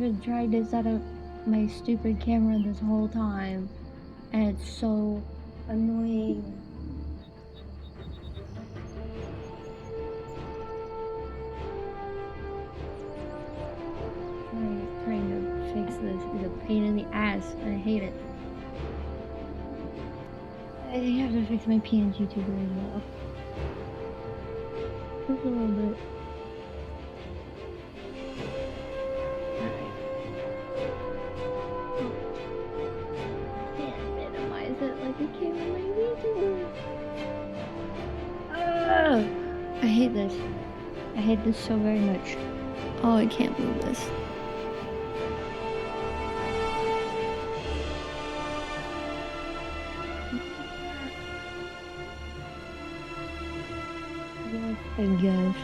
been trying to set up my stupid camera this whole time, and it's so annoying. Trying to fix this is a pain in the ass. I hate it. I have to fix my PNG tuber as well. Just a little bit. Can't minimize it like I can on my VTuber. I hate this. I hate this so very much. Oh, I can't move this. I guess.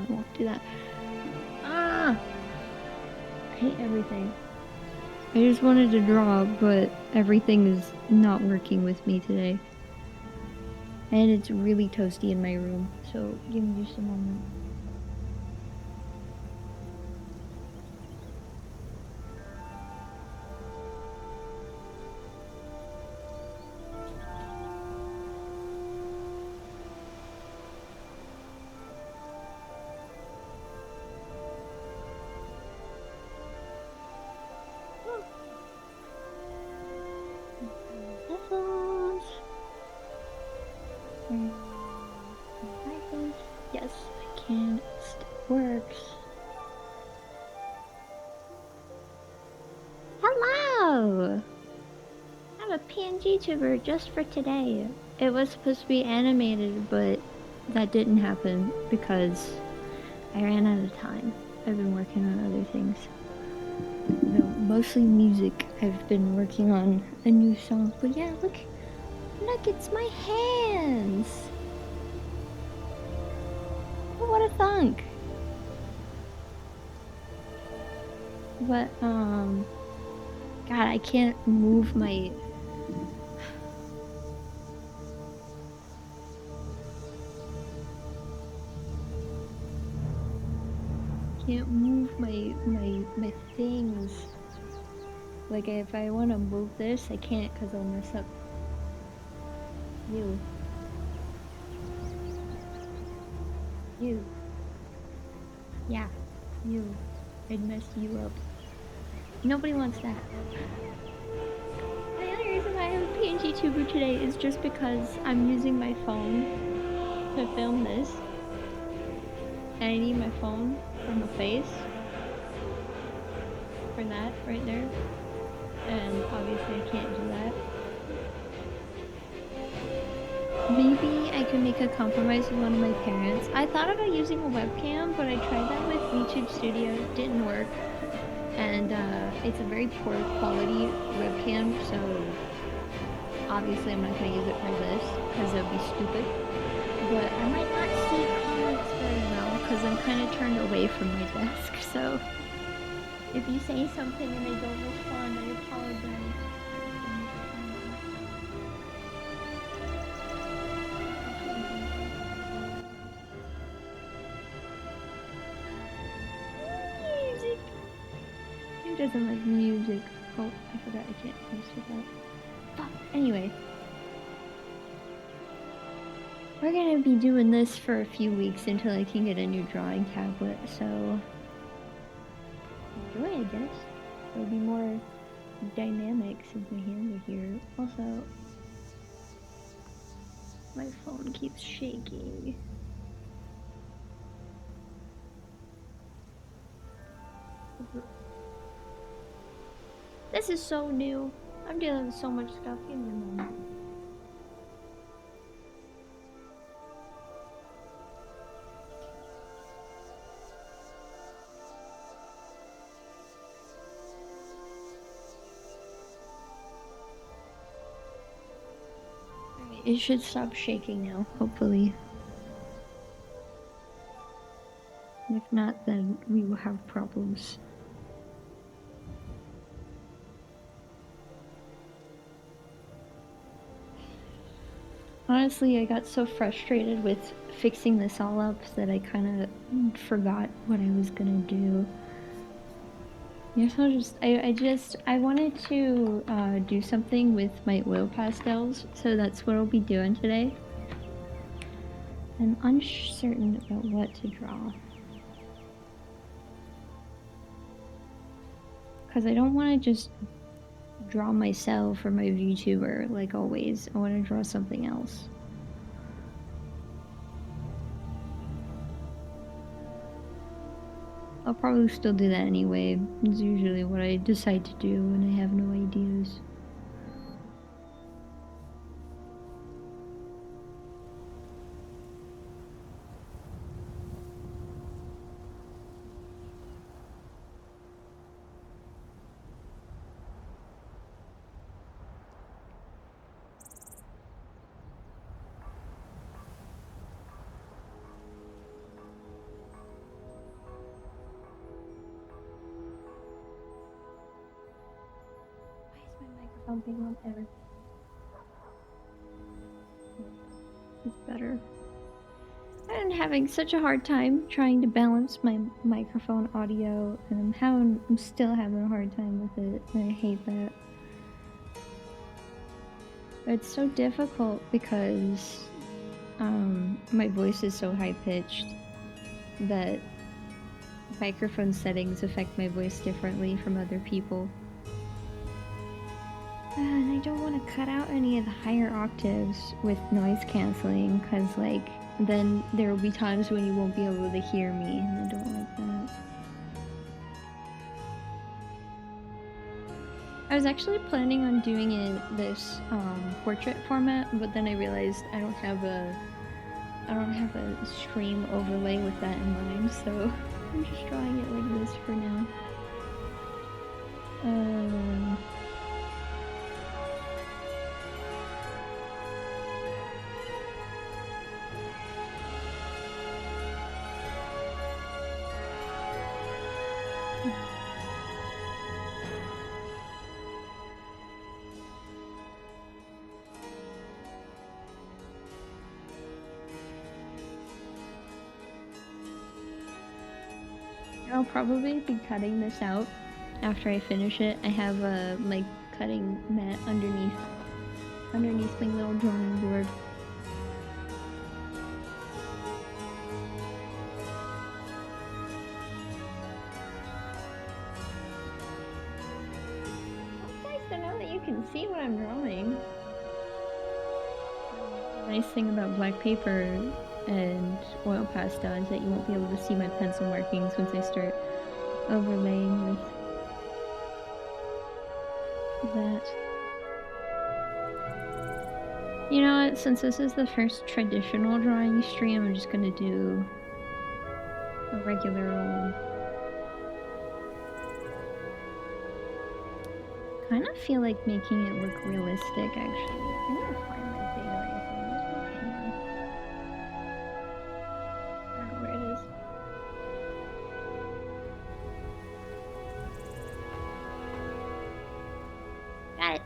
Won't do that. I hate everything. I just wanted to draw, but everything is not working with me today. And it's really toasty in my room, so give me just a moment. Yes, I can. It still works. Hello! I'm a PNG tuber just for today. It was supposed to be animated, but that didn't happen because I ran out of time. I've been working on other things. No, mostly music. I've been working on a new song. But yeah, look, it's my hands! What a thunk! But, God, I can't move my... Can't move my things. Like, if I want to move this, I can't because I'll mess up. You. Yeah, you. I'd mess you up. Nobody wants that. The only reason why I have a PNG tuber today is just because I'm using my phone to film this. And I need my phone for my face. For that, right there. And obviously I can't do that. Maybe I can make a compromise with one of my parents. I thought about using a webcam, but I tried that with YouTube Studio. It didn't work. And it's a very poor quality webcam, so obviously I'm not going to use it for this, because it would be stupid. But I might not see comments very well, because I'm kind of turned away from my desk, so if you say something and I don't respond, I apologize. Doesn't like music. Oh, I forgot I can't post with that. Fuck. Anyway. We're gonna be doing this for a few weeks until I can get a new drawing tablet, so enjoy, I guess. There'll be more dynamics since my hands are here. Also, my phone keeps shaking. This is so new. I'm dealing with so much stuff. Give me a moment. Alright, it should stop shaking now, hopefully. If not, then we will have problems. Honestly, I got so frustrated with fixing this all up that I kind of forgot what I was gonna do. Yes, I wanted to do something with my oil pastels, so that's what I'll be doing today. I'm uncertain about what to draw. Because I don't want to just draw myself or my VTuber like always. I want to draw something else. I'll probably still do that anyway. It's usually what I decide to do when I have no ideas. Why is my microphone being on everything? It's better. I'm having such a hard time trying to balance my microphone audio, and I'm still having a hard time with it, and I hate that. It's so difficult because my voice is so high-pitched that microphone settings affect my voice differently from other people. And I don't want to cut out any of the higher octaves with noise canceling, because like then there will be times when you won't be able to hear me, and I don't like that. I was actually planning on doing it this portrait format, but then I realized I don't have a stream overlay with that in mind, so I'm just drawing it like this for now. I'll probably be cutting this out after I finish it. I have my cutting mat underneath my little drawing board. It's nice to know that you can see what I'm drawing. The nice thing about black paper and oil pastel is that you won't be able to see my pencil markings once I start overlaying with that. You know what, since this is the first traditional drawing stream, I'm just gonna do a regular old. Kind of feel like making it look realistic, actually. I'm gonna find my thing right here. I don't know where it is. Got it.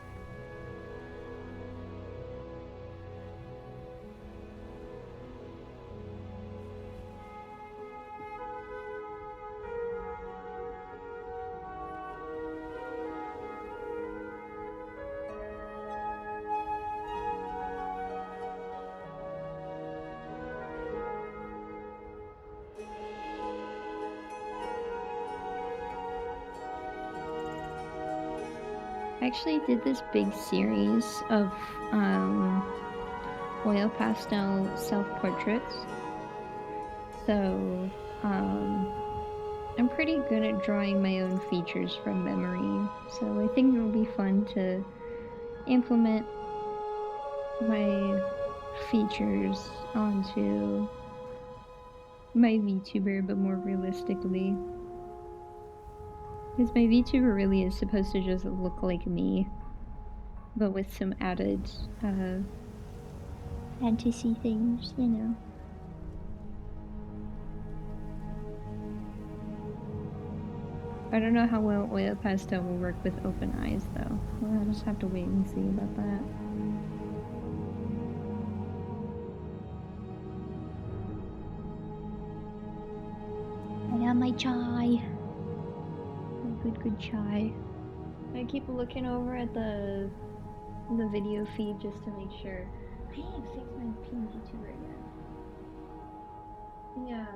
I actually did this big series of oil pastel self-portraits. So I'm pretty good at drawing my own features from memory. So I think it'll be fun to implement my features onto my VTuber, but more realistically. Because my VTuber really is supposed to just look like me, but with some added fantasy things, you know. I don't know how well oil pastel will work with open eyes, though. We'll just have to wait and see about that. I got my chai. My good chai. I keep looking over at the video feed just to make sure. I need to fix my PNG tuber again. Yeah.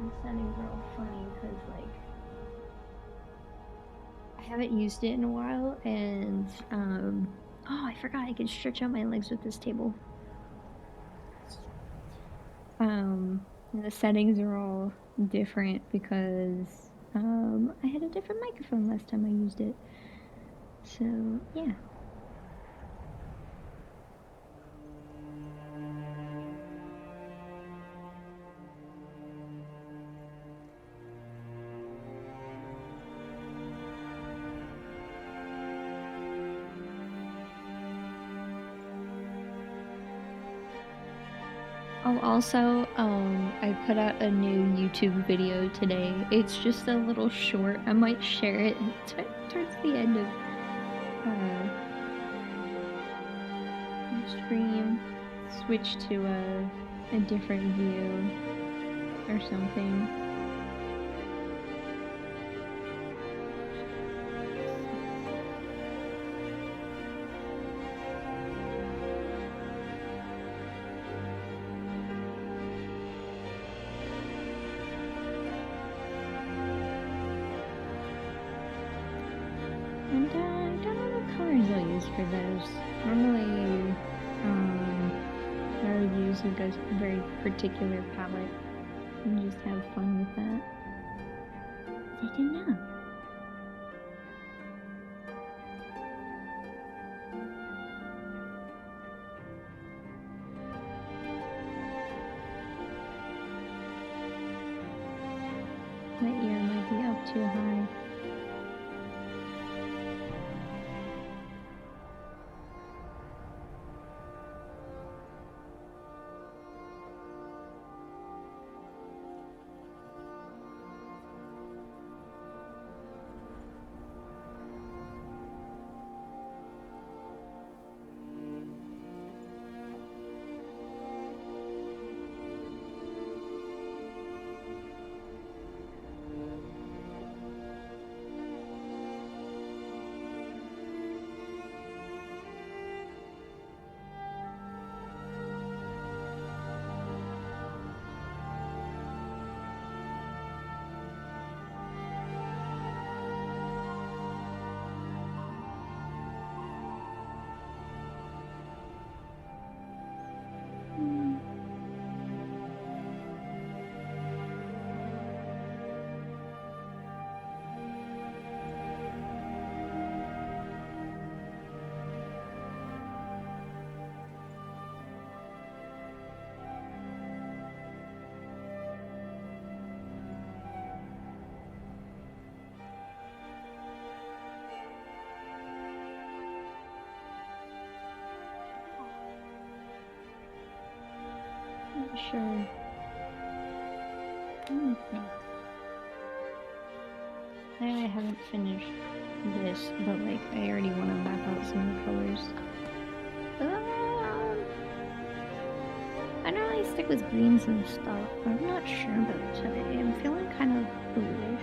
The settings are all funny because, like, I haven't used it in a while, and oh, I forgot I can stretch out my legs with this table. The settings are all different because I had a different microphone last time I used it. So yeah. Oh, also, I put out a new YouTube video today. It's just a little short. I might share it towards the end of the stream. Switch to a different view or something. And I don't know what colors I'll use for those. Normally, I would use a very particular palette and just have fun with that. I don't know. My ear might be up too high. Not sure. Let me think. I haven't finished this, but like I already want to map out some of the colors. I normally stick with greens and stuff, but I'm not sure about today. I'm feeling kind of bluish.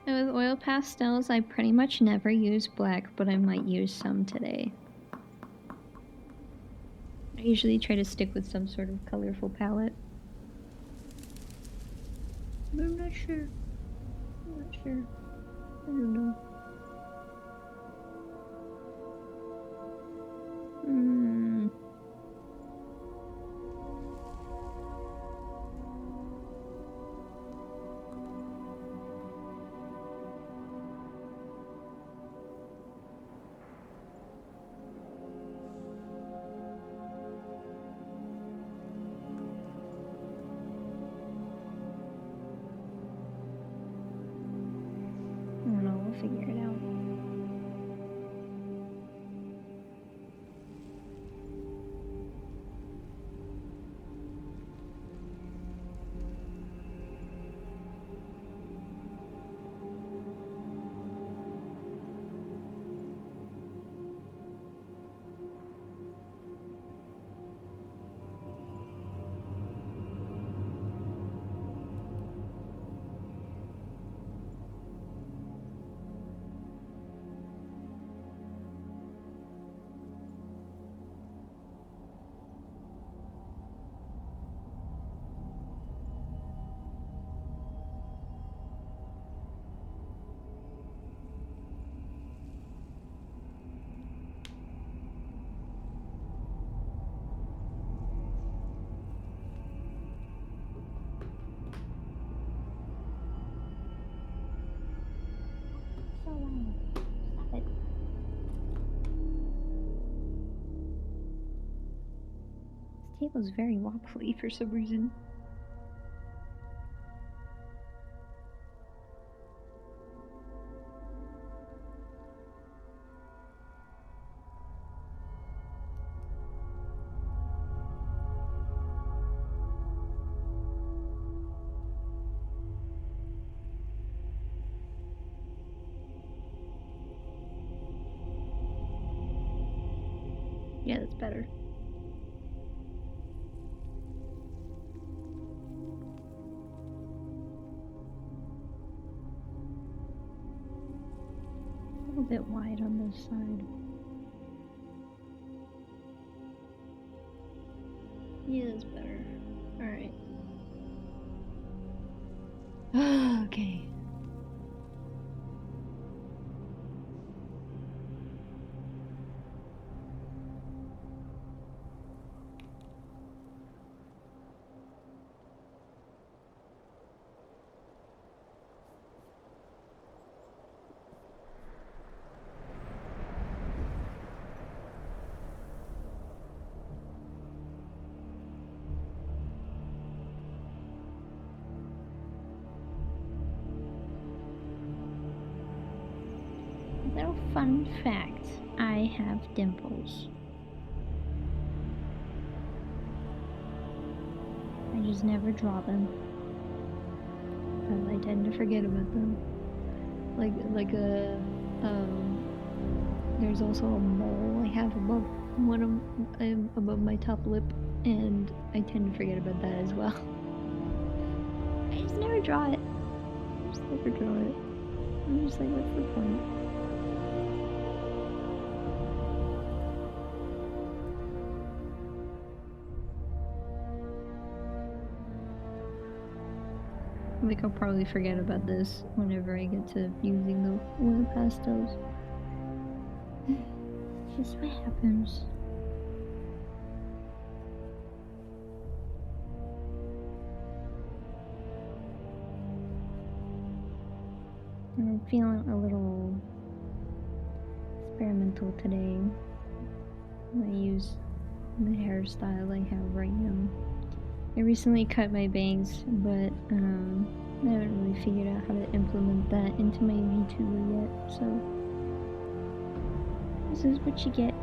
With oil pastels, I pretty much never use black, but I might use some today. I usually try to stick with some sort of colorful palette. But I'm not sure. I'm not sure. I don't know. figure it out. So loud. Stop it. This table's very wobbly for some reason. Yeah, that's better. A little bit wide on this side. Yeah, that's better. Alright. Okay. Little fun fact, I have dimples. I just never draw them. But I tend to forget about them. There's also a mole I have above above my top lip, and I tend to forget about that as well. I just never draw it. I just never draw it. I'm just like, what's the point? Like, I'll probably forget about this whenever I get to using the oil pastels. It's just what happens. I'm feeling a little experimental today. I use the hairstyle I have right now. I recently cut my bangs, but I haven't really figured out how to implement that into my VTuber yet, so this is what you get.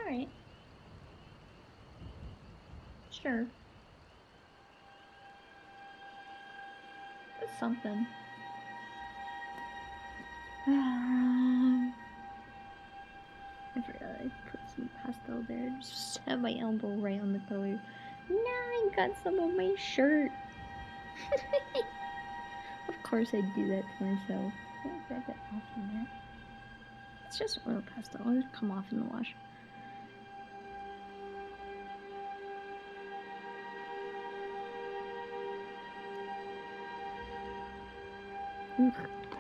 Alright. Sure. That's something. I forgot I put some pastel there. Just have my elbow right on the color. Now I got some on my shirt. Of course I do that to myself. I'll grab it It's just oil pastel. It'll come off in the wash.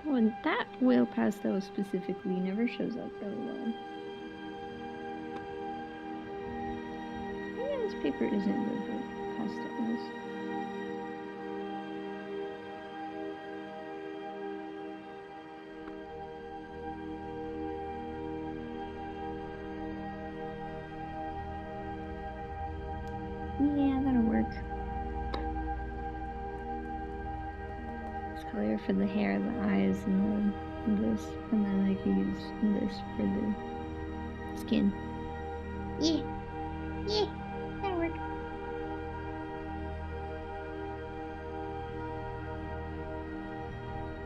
Well, that oil pastel specifically never shows up really well. Yeah, this paper isn't good for pastels. Yeah, that'll work. This color for the hair, the eyes, and then this, and then I can use this for the skin. Yeah, that'll work.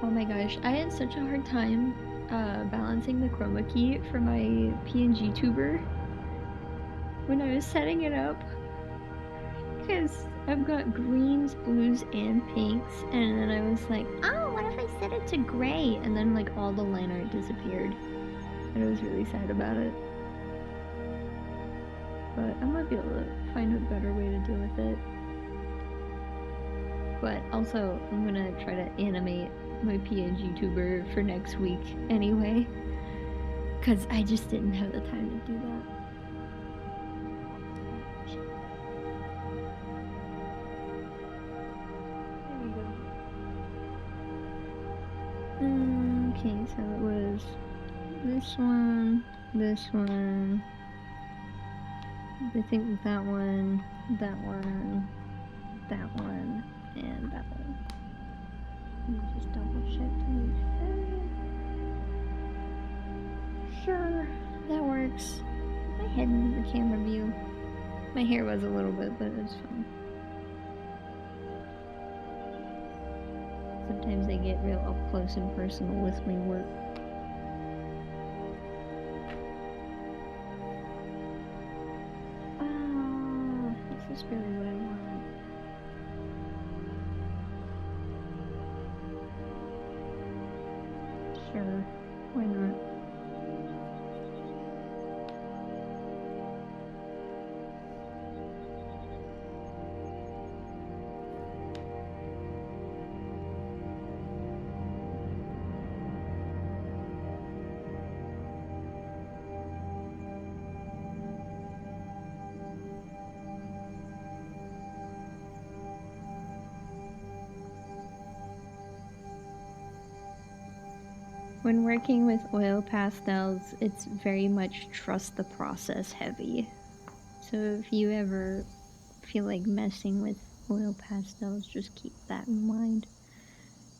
Oh my gosh, I had such a hard time balancing the chroma key for my PNG tuber when I was setting it up, because I've got greens, blues, and pinks, and then I was like, oh, what if I set it to gray? And then like all the line art disappeared, and I was really sad about it. But I might be able to find a better way to deal with it. But also, I'm gonna try to animate my PNG tuber for next week anyway, because I just didn't have the time to do that. Okay, so it was this one, I think that one, and that one. Let me just double check to make sure. Sure, that works. My head in the camera view. My hair was a little bit, but it's fine. Sometimes I get real up close and personal with my work. Is this really what I want? Sure, why not? When working with oil pastels, it's very much trust the process heavy. So if you ever feel like messing with oil pastels, just keep that in mind.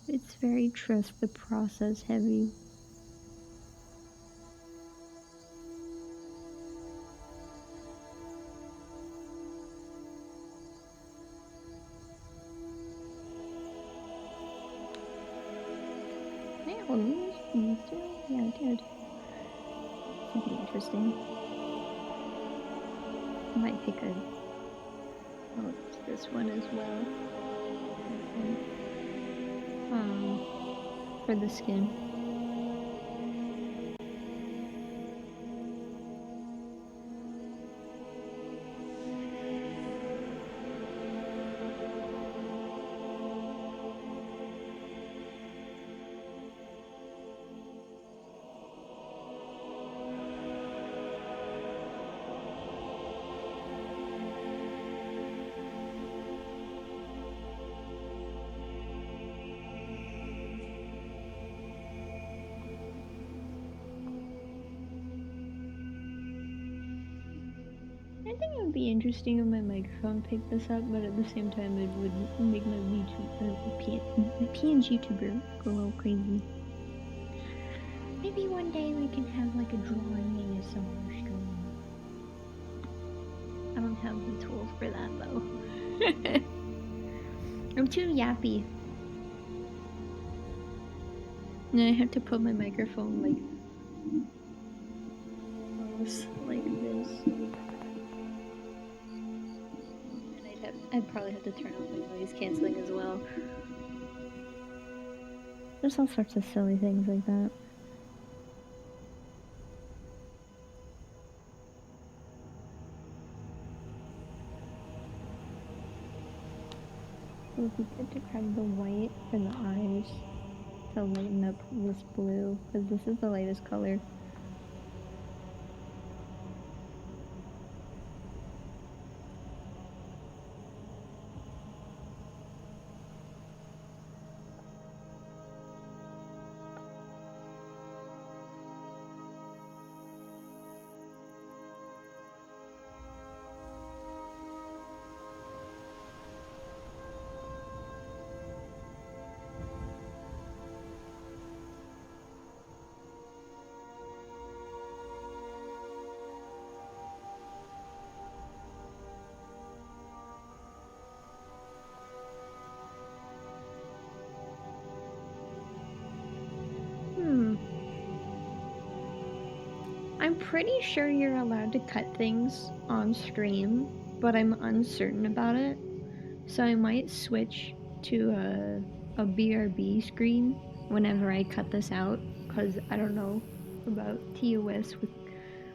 It's very trust the process heavy. Yeah, well, these too? Yeah, I did. Something interesting. I might pick a... Oh, it's this one as well. For the skin. I think it would be interesting if my microphone picked this up, but at the same time it would make my PNG tuber go a little crazy. Maybe one day we can have like a drawing ASMR stream. I don't have the tools for that though. I'm too yappy. And I have to put my microphone like close, like this. I'd probably have to turn off my noise cancelling as well. There's all sorts of silly things like that. would be good to grab the white for the eyes to lighten up this blue, because this is the lightest color. I'm pretty sure you're allowed to cut things on stream, but I'm uncertain about it. So I might switch to a BRB screen whenever I cut this out, because I don't know about TOS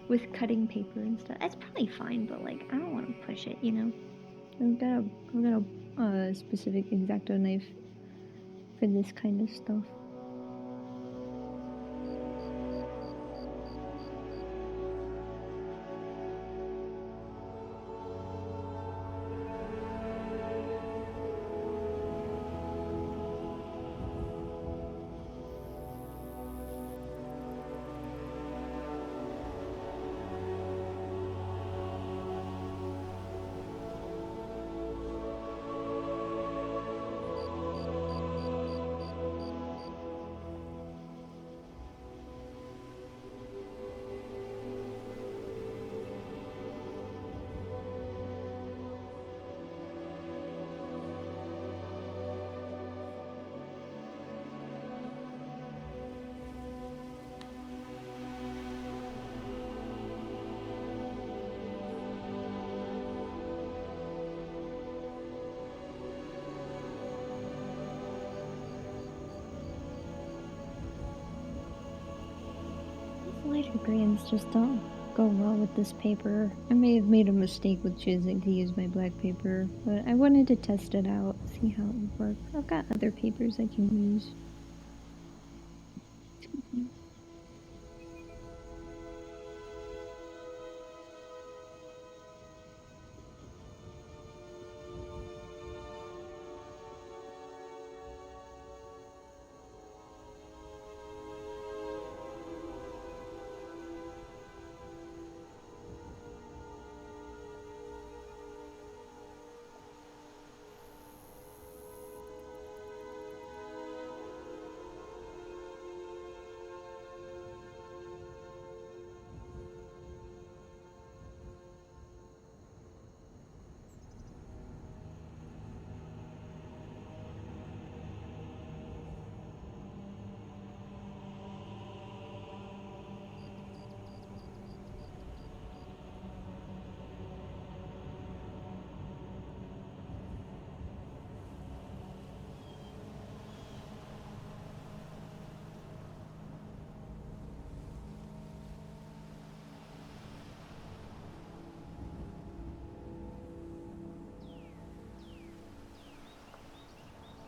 with cutting paper and stuff. It's probably fine, but like I don't want to push it, you know. I've got a specific X-Acto knife for this kind of stuff. Lighter greens just don't go well with this paper. I may have made a mistake with choosing to use my black paper, but I wanted to test it out, see how it would work. I've got other papers I can use.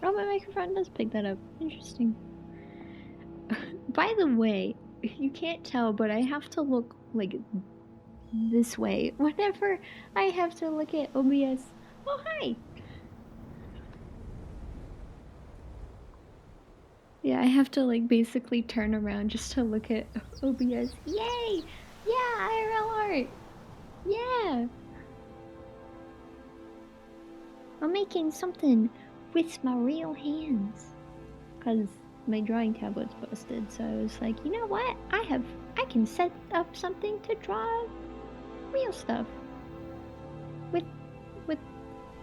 Oh, my microphone does pick that up. Interesting. By the way, you can't tell, but I have to look like this way whenever I have to look at OBS. Oh, hi! Yeah, I have to like basically turn around just to look at OBS. Yay! Yeah, IRL art! Yeah! I'm making something with my real hands. Because my drawing tablet's busted, so I was like, you know what? I can set up something to draw real stuff. With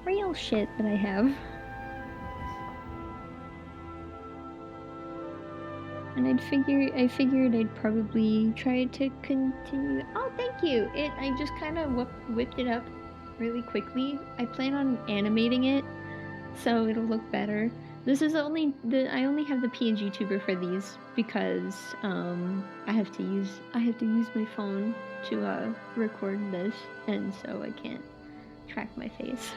real shit that I have. And I figured I'd probably try to continue. Oh, thank you! I just kind of whipped it up really quickly. I plan on animating it, so it'll look better. This is I only have the PNG tuber for these because I have to use my phone to record this, and so I can't track my face.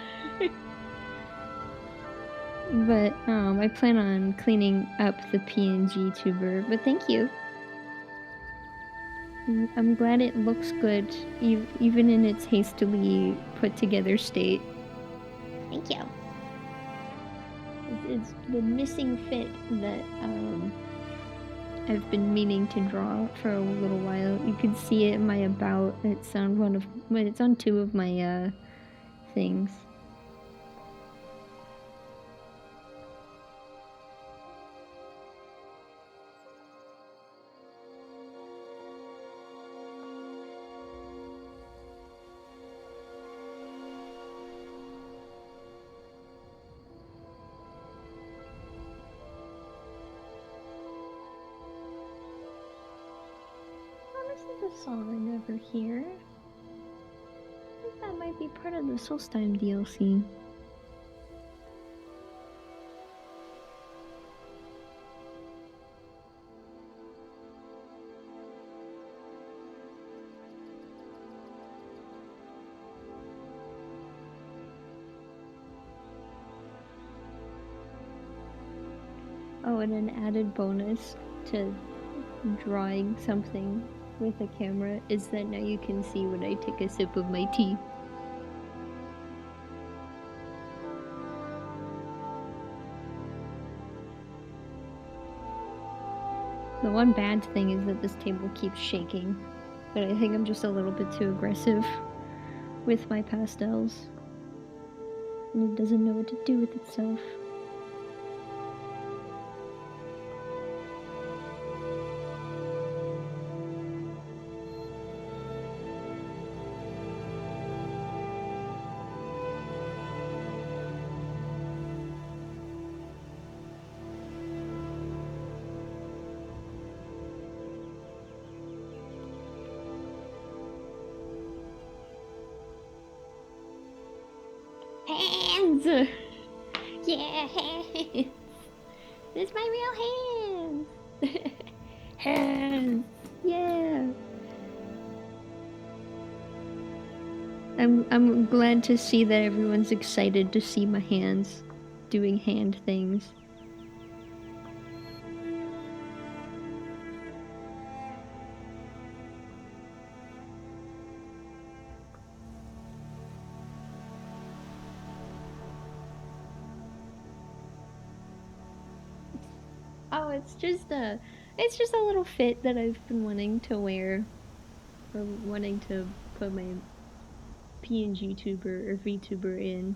But I plan on cleaning up the PNG tuber, but thank you. I'm glad it looks good, even in its hastily put together state. Thank you. It's the missing fit that I've been meaning to draw for a little while. You can see it in my about. It's on two of my things. This is a song I never hear. I think that might be part of the Solstheim DLC. Oh, and an added bonus to drawing something with a camera is that now you can see when I take a sip of my tea. The one bad thing is that this table keeps shaking, but I think I'm just a little bit too aggressive with my pastels, and it doesn't know what to do with itself. Hands! Yeah, hands! It's my real hands! Hands! Yeah! I'm glad to see that everyone's excited to see my hands doing hand things. Oh, it's just a little fit that I've been wanting to wear, or wanting to put my PNG tuber or VTuber in,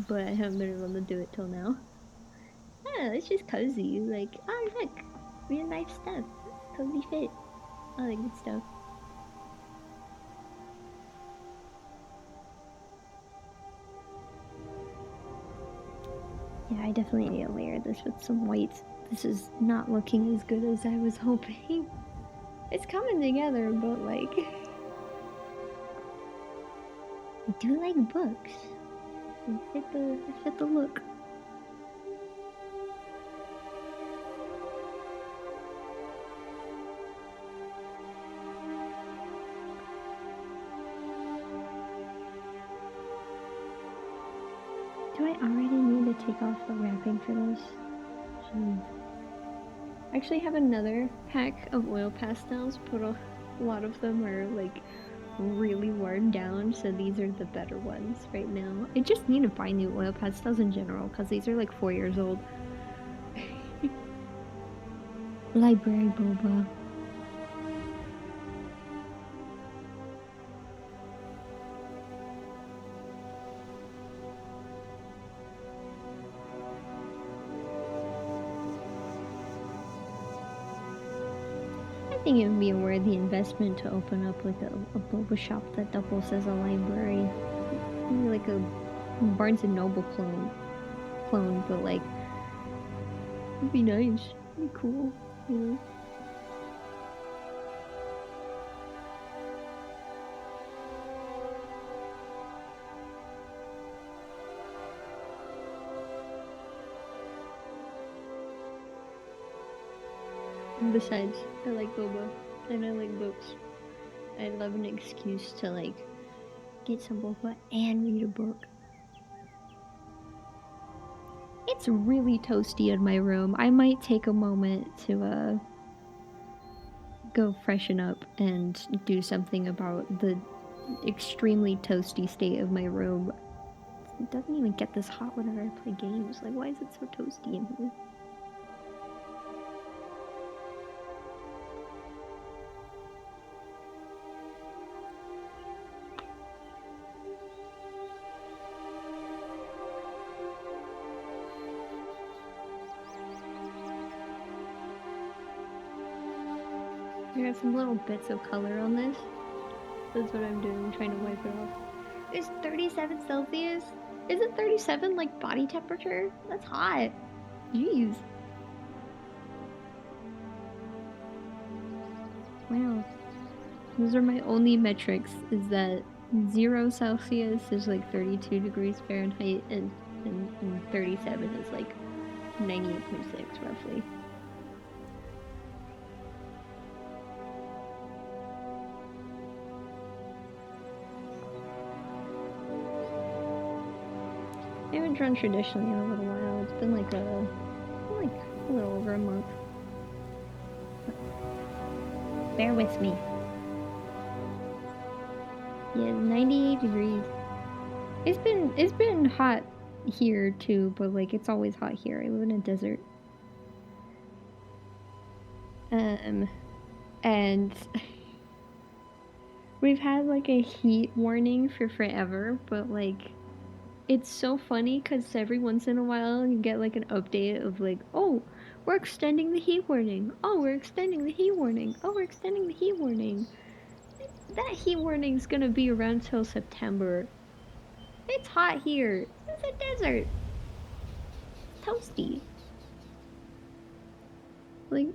but I haven't been able to do it till now. Yeah, it's just cozy. Like, oh look, real life stuff, cozy fit, all that good stuff. Yeah, I definitely need to layer this with some whites. This is not looking as good as I was hoping. It's coming together, but like, I do like books. It fit the look. Do I already need to take off the wrapping for this? Jeez. I actually have another pack of oil pastels, but a lot of them are like really worn down, so these are the better ones right now. I just need to buy new oil pastels in general, because these are like 4 years old. Library boba. I think it would be a worthy investment to open up like a boba shop that doubles as a library. Maybe like a Barnes and Noble clone, but like, it'd be nice. It'd be cool, you know? And besides, I like boba, and I like books. I love an excuse to like get some boba and read a book. It's really toasty in my room. I might take a moment to go freshen up and do something about the extremely toasty state of my room. It doesn't even get this hot whenever I play games. Like, why is it so toasty in here? I got some little bits of color on this. That's what I'm doing. I'm trying to wipe it off. It's 37 Celsius? Isn't 37 like body temperature? That's hot. Jeez. Wow. Those are my only metrics, is that 0 Celsius is like 32 degrees Fahrenheit and 37 is like 98.6 roughly. I haven't drawn traditionally in a little while. It's been like a little over a month. Bear with me. Yeah, 98 degrees. It's been hot here too, but like it's always hot here. I live in a desert. And we've had like a heat warning for forever, but like it's so funny because every once in a while you get like an update of like, oh, we're extending the heat warning. Oh, we're extending the heat warning. Oh, we're extending the heat warning. That heat warning's gonna be around till September. It's hot here. It's a desert. It's toasty. Like,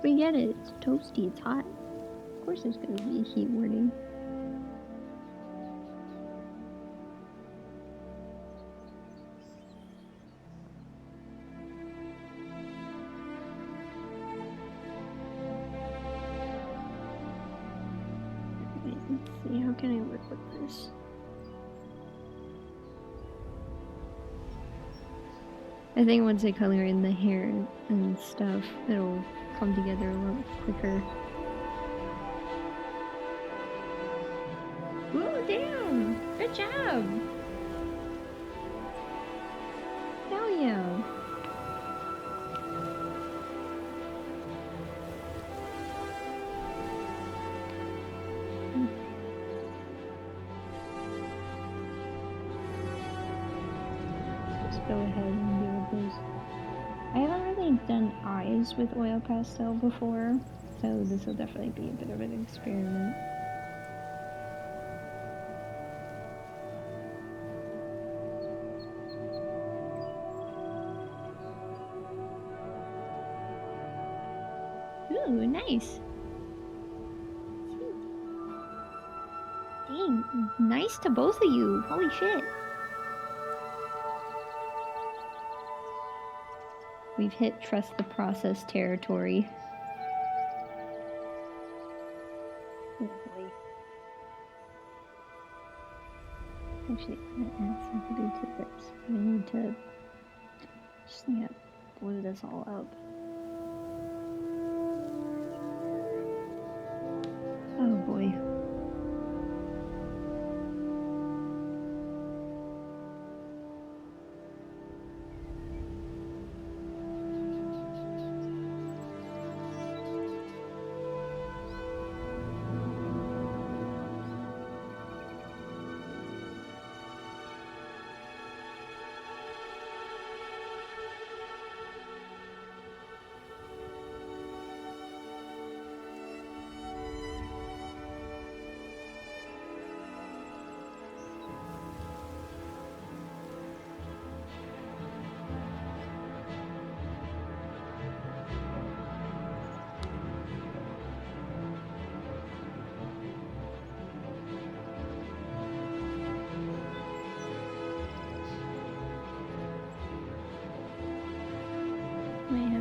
we get it. It's toasty. It's hot. Of course there's gonna be a heat warning. Let's see, how can I work with this? I think once I color in the hair and stuff, it'll come together a lot quicker. Ooh, damn! Good job! Hell yeah! Go ahead and do this. I haven't really done eyes with oil pastel before, so this will definitely be a bit of an experiment. Ooh, nice. Dang, nice to both of you. Holy shit. We've hit trust the process territory. Hopefully. Actually, I'm gonna add something to this. I need to just glue this all up. Oh boy.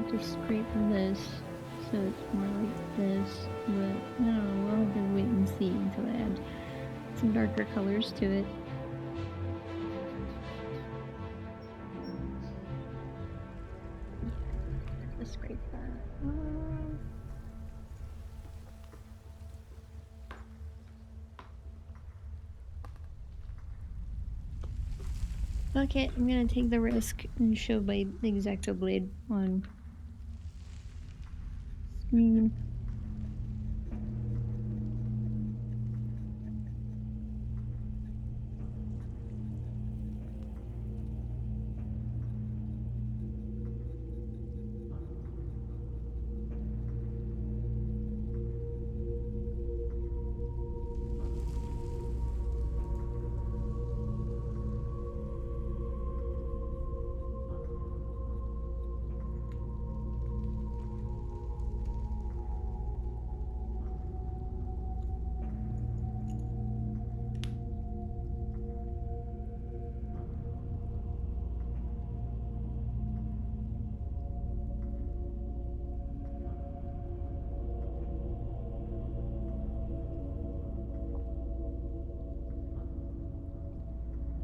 To scrape this so it's more like this, but I don't know, we'll have to wait and see until I add some darker colors to it. Fuck it, I'm gonna take the risk and show my Exacto-Blade on screen.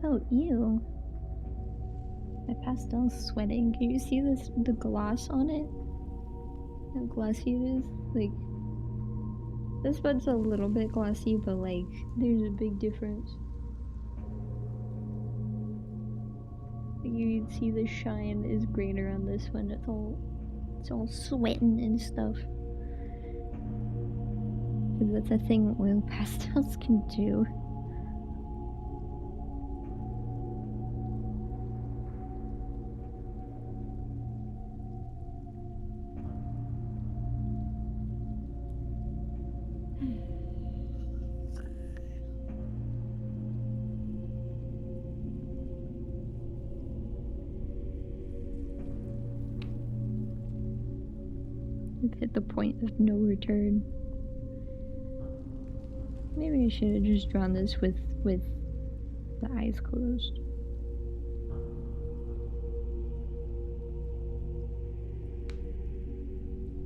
Oh, ew. My pastel's sweating. Can you see this? The gloss on it? How glossy it is? Like, this one's a little bit glossy, but like, there's a big difference. You can see the shine is greater on this one. It's all sweating and stuff. Because that's a thing oil pastels can do. We've hit the point of no return. Maybe I should have just drawn this with the eyes closed.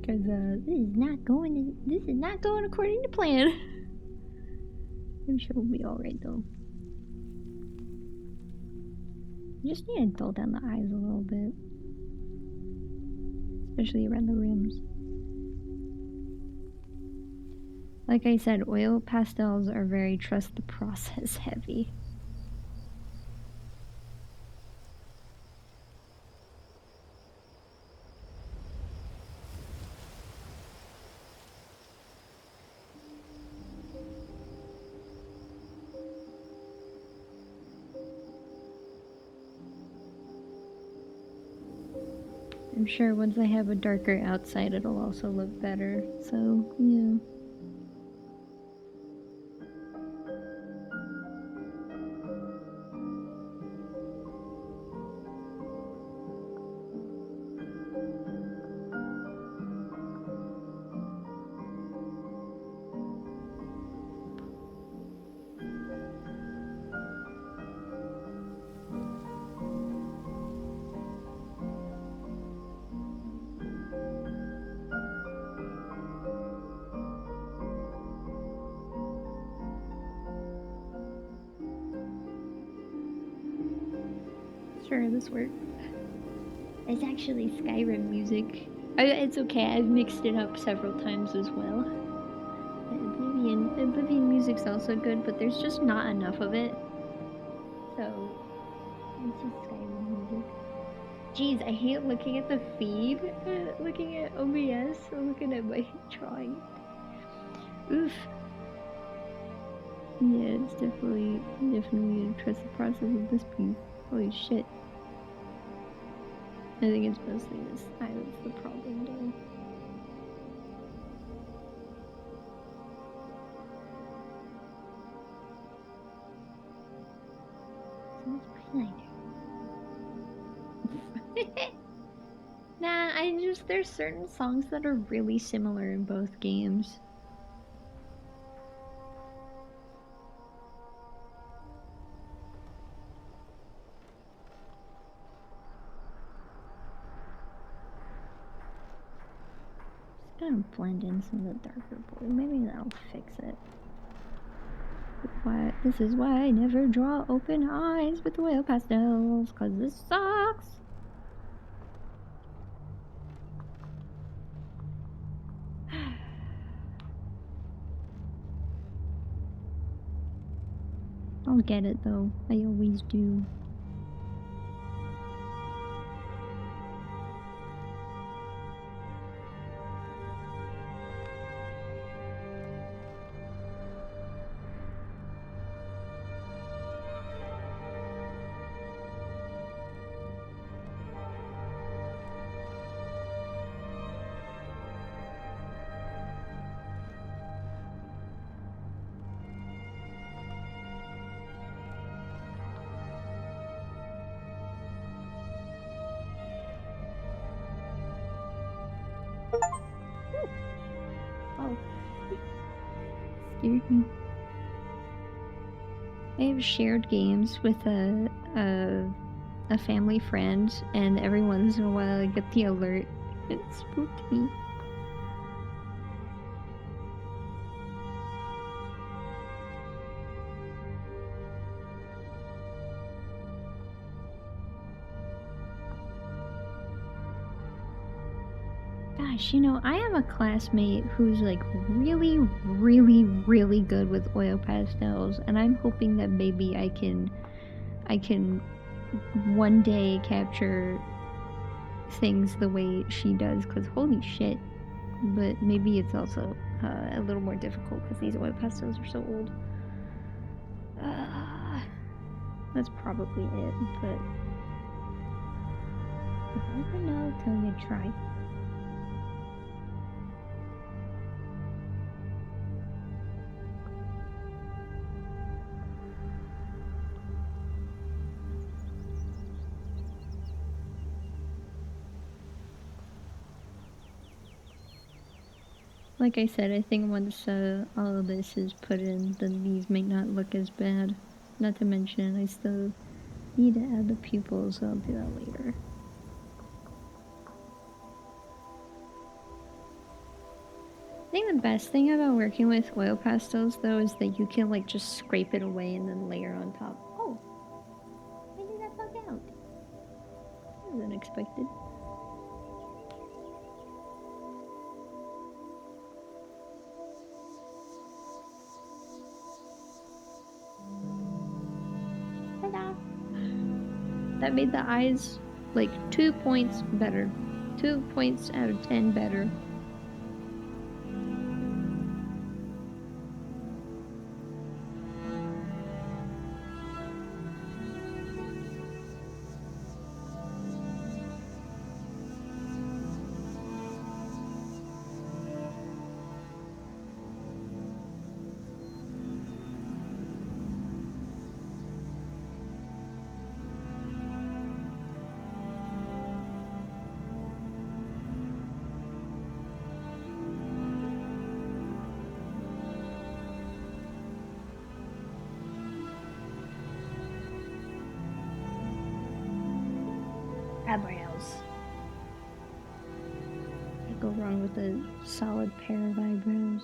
Because this is not going according to plan. I'm sure we'll be alright though. You just need to dull down the eyes a little bit. Especially around the rims. Like I said, oil pastels are very trust the process heavy. I'm sure once I have a darker outside, it'll also look better. So, yeah. Sure, this works. It's actually Skyrim music. It's okay, I've mixed it up several times as well. Oblivion music's also good, but there's just not enough of it. So, it's just Skyrim music. Jeez, I hate looking at the feed, looking at OBS, looking at my drawing. Oof. Yeah, it's definitely trust the process of this piece. Holy shit. I think it's mostly this eye that's the problem, though. Nah, there's certain songs that are really similar in both games. Just gonna blend in some of the darker blue. Maybe that'll fix it. This is why I never draw open eyes with oil pastels, cause this sucks. I'll get it though. I always do. Oh, scary. I have shared games with a family friend, and every once in a while I get the alert. It spooked me. Gosh, I have a classmate who's like really, really, really good with oil pastels, and I'm hoping that maybe I can one day capture things the way she does, because holy shit. But maybe it's also a little more difficult because these oil pastels are so old. Uh, that's probably it, but you never know till you try. Like I said, I think once all of this is put in, then these might not look as bad. Not to mention, I still need to add the pupils, so I'll do that later. I think the best thing about working with oil pastels, though, is that you can like just scrape it away and then layer on top. Oh, when did that bug out? That was unexpected. Ta-da! That made the eyes like 2 points better. 2 points out of 10 better. Eyebrows. Can't go wrong with a solid pair of eyebrows.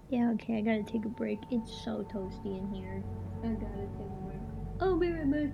Yeah, okay, I gotta take a break. It's so toasty in here. I gotta take a break. I'll be right back.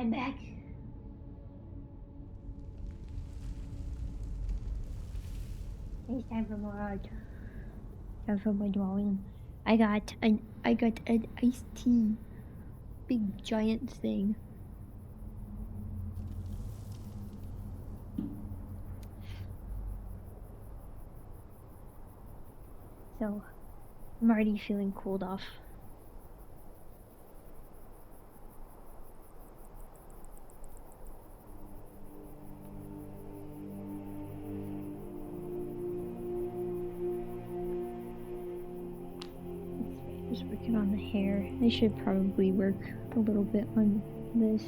I'm back. It's time for more art. Time for my drawing. I got an iced tea. Big giant thing. So I'm already feeling cooled off. Just working on the hair. I should probably work a little bit on this.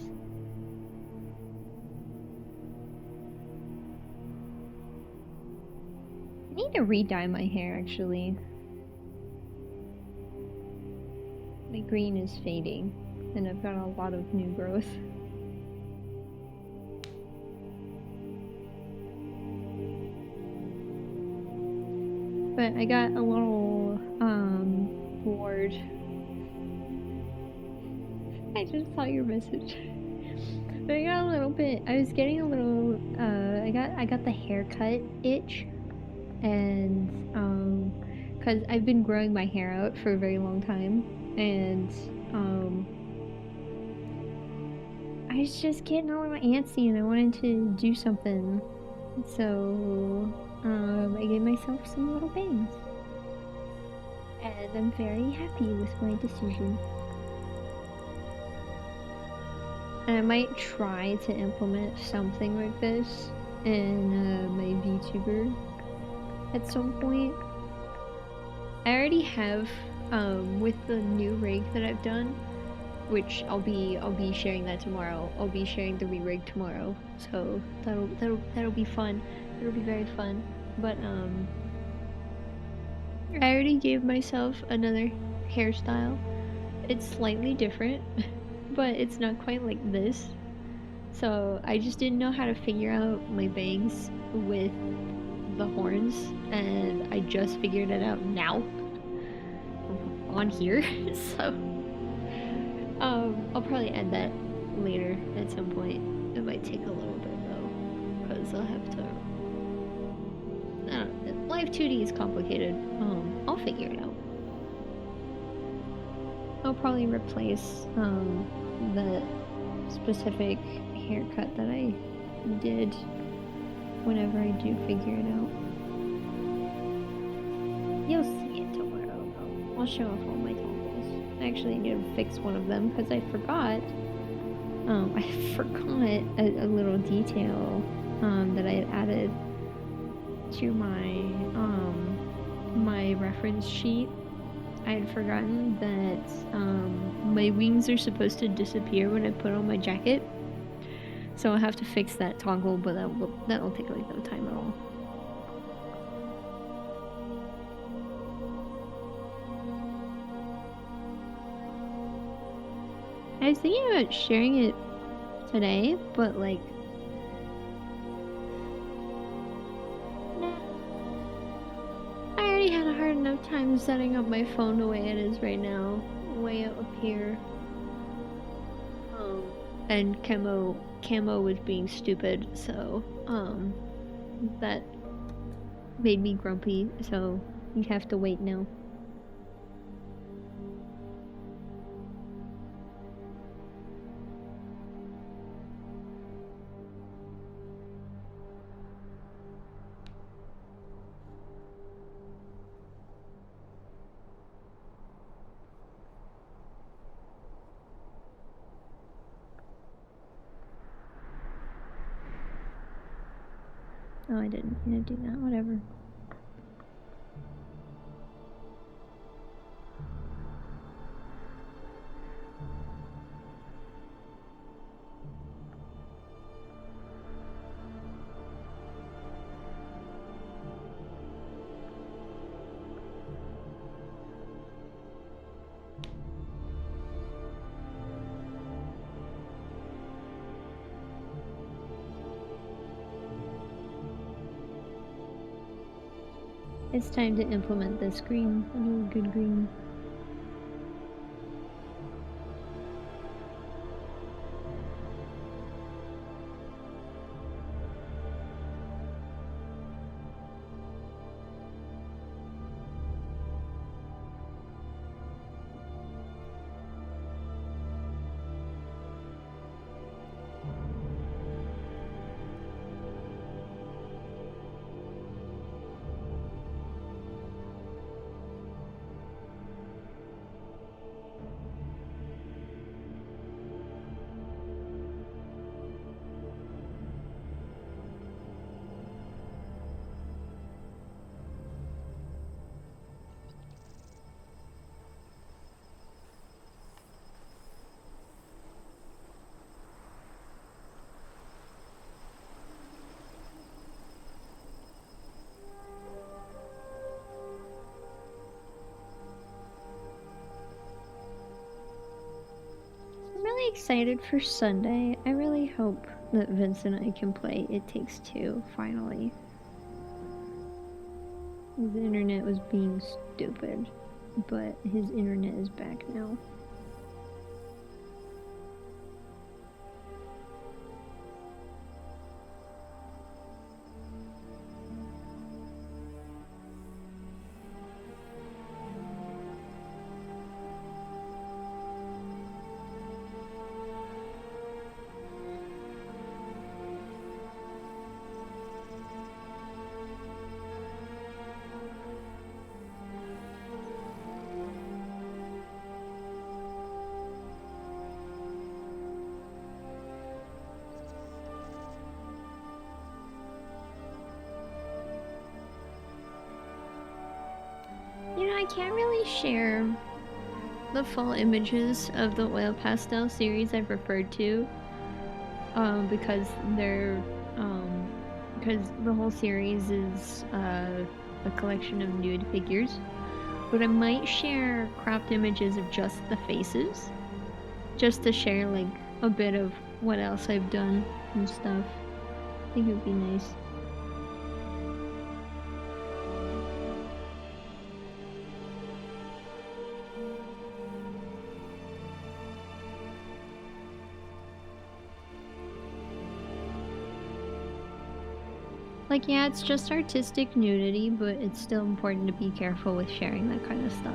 I need to re-dye my hair actually. My green is fading and I've got a lot of new growth. But I got a little bored. I just saw your message. But I got a little bit, I was getting a little, I got the haircut itch, and cause I've been growing my hair out for a very long time, and I was just getting a little antsy and I wanted to do something, so I gave myself some little bangs, and I'm very happy with my decision. And I might try to implement something like this in my VTuber at some point. I already have, with the new rig that I've done, which I'll be sharing that tomorrow. I'll be sharing the re-rig tomorrow, so that'll be fun. It'll be very fun. But I already gave myself another hairstyle. It's slightly different. But it's not quite like this. So I just didn't know how to figure out my bangs with the horns, and I just figured it out now on here. So I'll probably add that later at some point. It might take a little bit though, because I'll have to, I don't know, Live 2D is complicated. I'll figure it out. I'll probably replace the specific haircut that I did whenever I do figure it out. You'll see it tomorrow though. I'll show off all my toggles. I actually need to fix one of them because I forgot. I forgot a little detail that I had added to my my reference sheet. I had forgotten that my wings are supposed to disappear when I put on my jacket, so I'll have to fix that toggle, but that'll take like no time at all. I was thinking about sharing it today, but like, I already had a hard enough time setting up my phone the way it is right now, way up here. And camo was being stupid, so that made me grumpy, so you have to wait now. Oh, I didn't mean to do that, whatever. It's time to implement this green, a really good green. really excited for Sunday. I really hope that Vince and I can play It Takes Two, finally. His internet was being stupid, but his internet is back now. You know, I can't really share the full images of the oil pastel series I've referred to, because because the whole series is a collection of nude figures. But I might share cropped images of just the faces, just to share like a bit of what else I've done and stuff. I think it would be nice. Like, yeah, it's just artistic nudity, but it's still important to be careful with sharing that kind of stuff.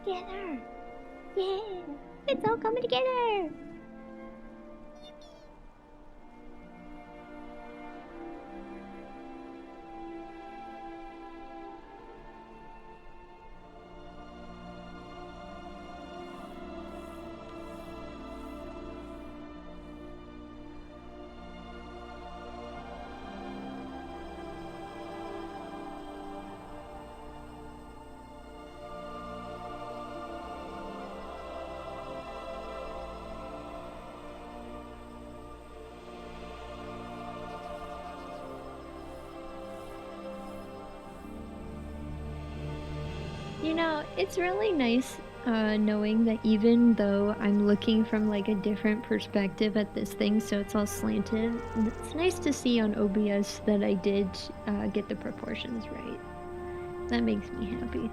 Together! Yeah! It's all coming together! You know, it's really nice knowing that even though I'm looking from like a different perspective at this thing, so it's all slanted, it's nice to see on OBS that I did get the proportions right. That makes me happy.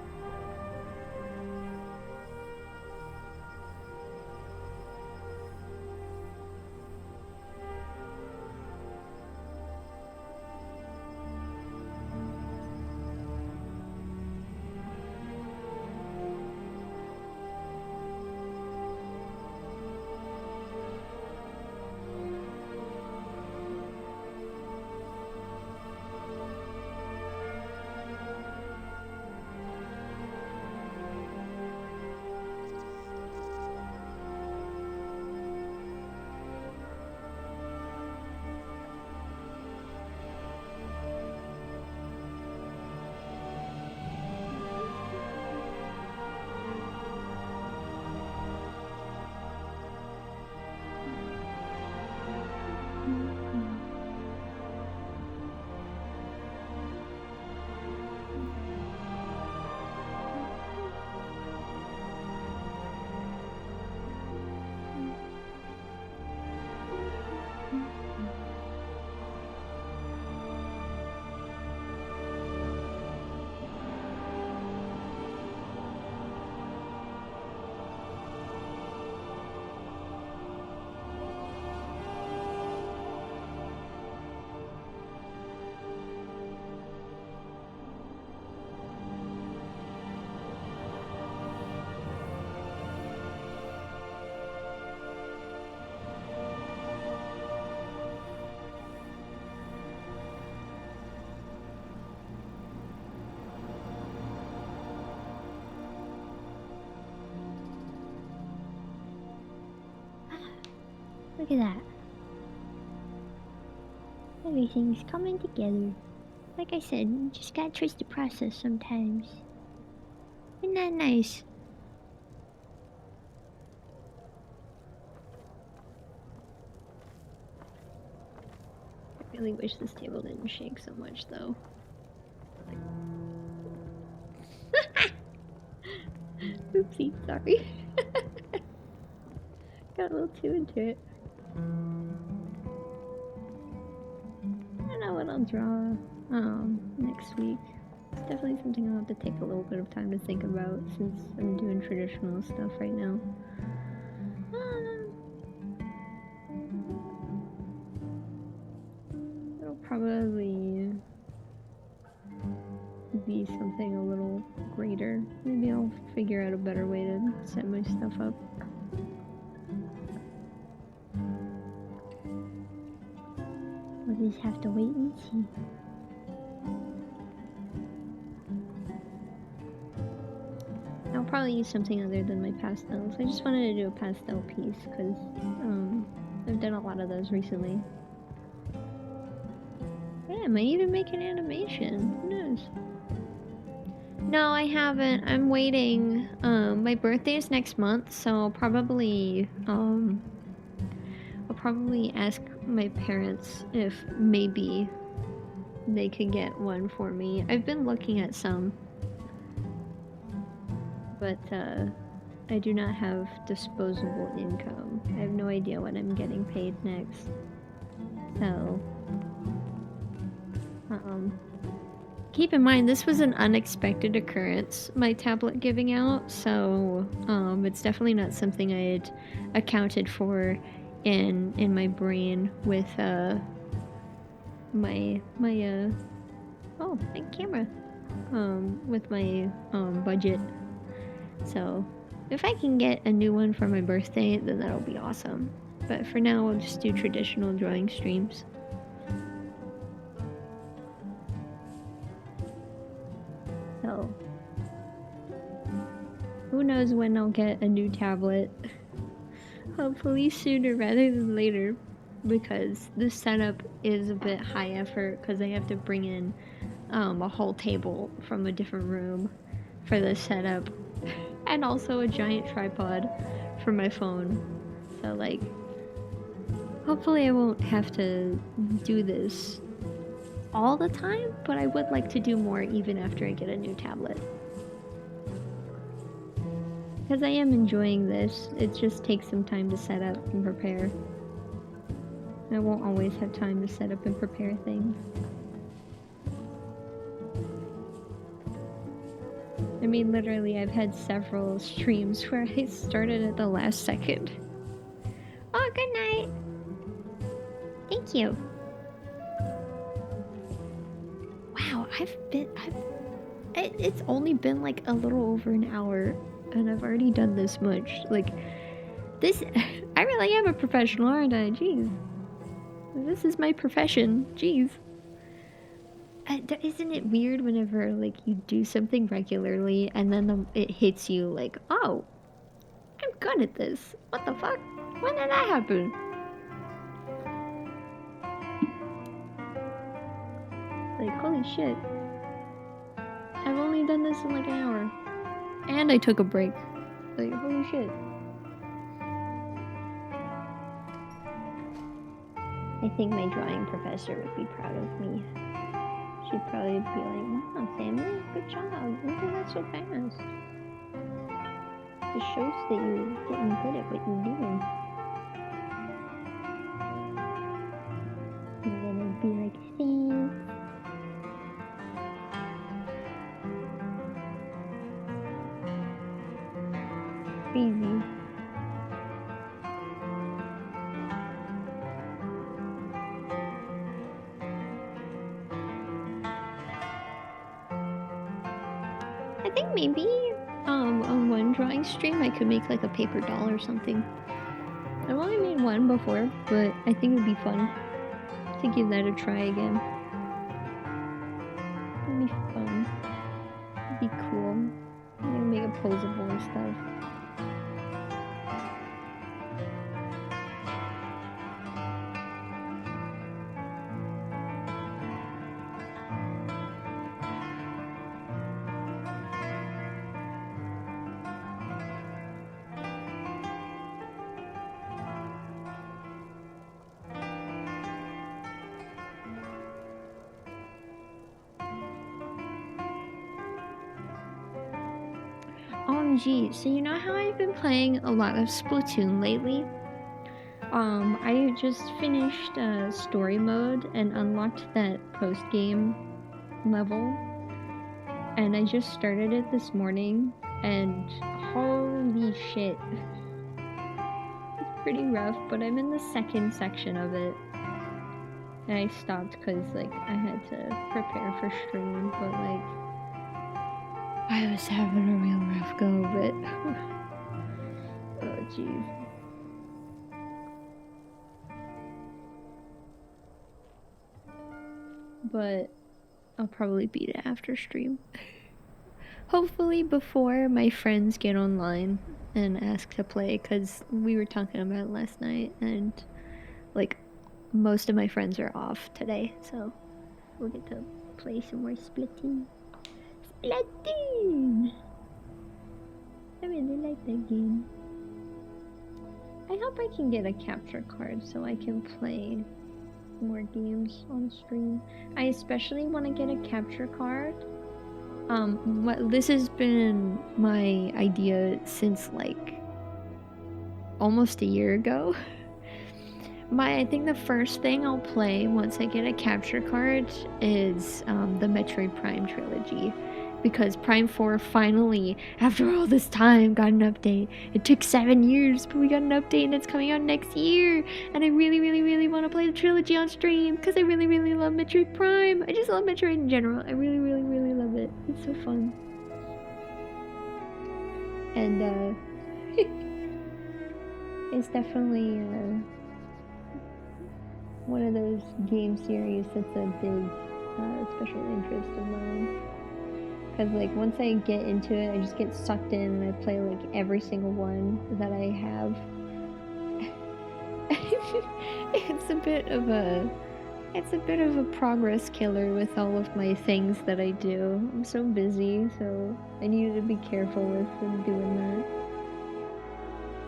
Look at that. Everything's coming together. Like I said, you just gotta trust the process sometimes. Isn't that nice? I really wish this table didn't shake so much, though. Like... Oopsie, sorry. Got a little too into it. I don't know what I'll draw next week. It's definitely something I'll have to take a little bit of time to think about since I'm doing traditional stuff right now. It'll probably be something a little greater. Maybe I'll figure out a better way to set my stuff up. We'll just have to wait and see. I'll probably use something other than my pastels. I just wanted to do a pastel piece because I've done a lot of those recently. Yeah, I might even make an animation. Who knows? No, I haven't. I'm waiting. My birthday is next month, so I'll probably ask my parents if maybe they could get one for me. I've been looking at some, but I do not have disposable income. I have no idea what I'm getting paid next. So, keep in mind, this was an unexpected occurrence, my tablet giving out, so it's definitely not something I had accounted for in my brain with my camera, with my budget. So if I can get a new one for my birthday, then that'll be awesome. But for now, I'll just do traditional drawing streams. So, who knows when I'll get a new tablet. Hopefully sooner rather than later, because this setup is a bit high effort because I have to bring in a whole table from a different room for this setup, and also a giant tripod for my phone. So like, hopefully I won't have to do this all the time, but I would like to do more even after I get a new tablet. Because I am enjoying this, it just takes some time to set up and prepare. I won't always have time to set up and prepare things. I mean, literally, I've had several streams where I started at the last second. Oh, good night! Thank you! Wow, it's only been like a little over an hour, and I've already done this much. Like, this, I really am a professional, aren't I? Jeez. This is my profession. Jeez. Isn't it weird whenever, like, you do something regularly, and then it hits you like, oh, I'm good at this. What the fuck? When did that happen? Like, holy shit. I've only done this in like an hour. And I took a break. Like, holy shit. I think my drawing professor would be proud of me. She'd probably be like, wow, Samuel, good job. You did that so fast. It shows that you're getting good at what you're doing. And then I'd be like, thanks. Crazy. I think maybe on one drawing stream I could make like a paper doll or something. I've only made one before, but I think it'd be fun to give that a try again. It'd be fun. It'd be cool. You can make it posable and stuff. OMG, so you know how I've been playing a lot of Splatoon lately? I just finished story mode and unlocked that post-game level, and I just started it this morning, and holy shit. It's pretty rough, but I'm in the second section of it. And I stopped because, like, I had to prepare for stream, but, like, I was having a real rough go of it. Oh, jeez. But I'll probably beat it after stream. Hopefully before my friends get online and ask to play, because we were talking about it last night, and, like, most of my friends are off today, so we'll get to play some more Splatoon. Splatoon! I really like that game. I hope I can get a capture card so I can play more games on stream. I especially want to get a capture card. This has been my idea since, like, almost a year ago. I think the first thing I'll play once I get a capture card is the Metroid Prime trilogy, because Prime 4 finally, after all this time, got an update. It took 7 years, but we got an update and it's coming out next year, and I really, really, really want to play the trilogy on stream because I really, really love Metroid Prime. I just love Metroid in general. I really, really, really love it. It's so fun. And it's definitely one of those game series that's a big special interest of mine. Because, like, once I get into it, I just get sucked in and I play, like, every single one that I have. It's a bit of a progress killer with all of my things that I do. I'm so busy, so I need to be careful with doing that.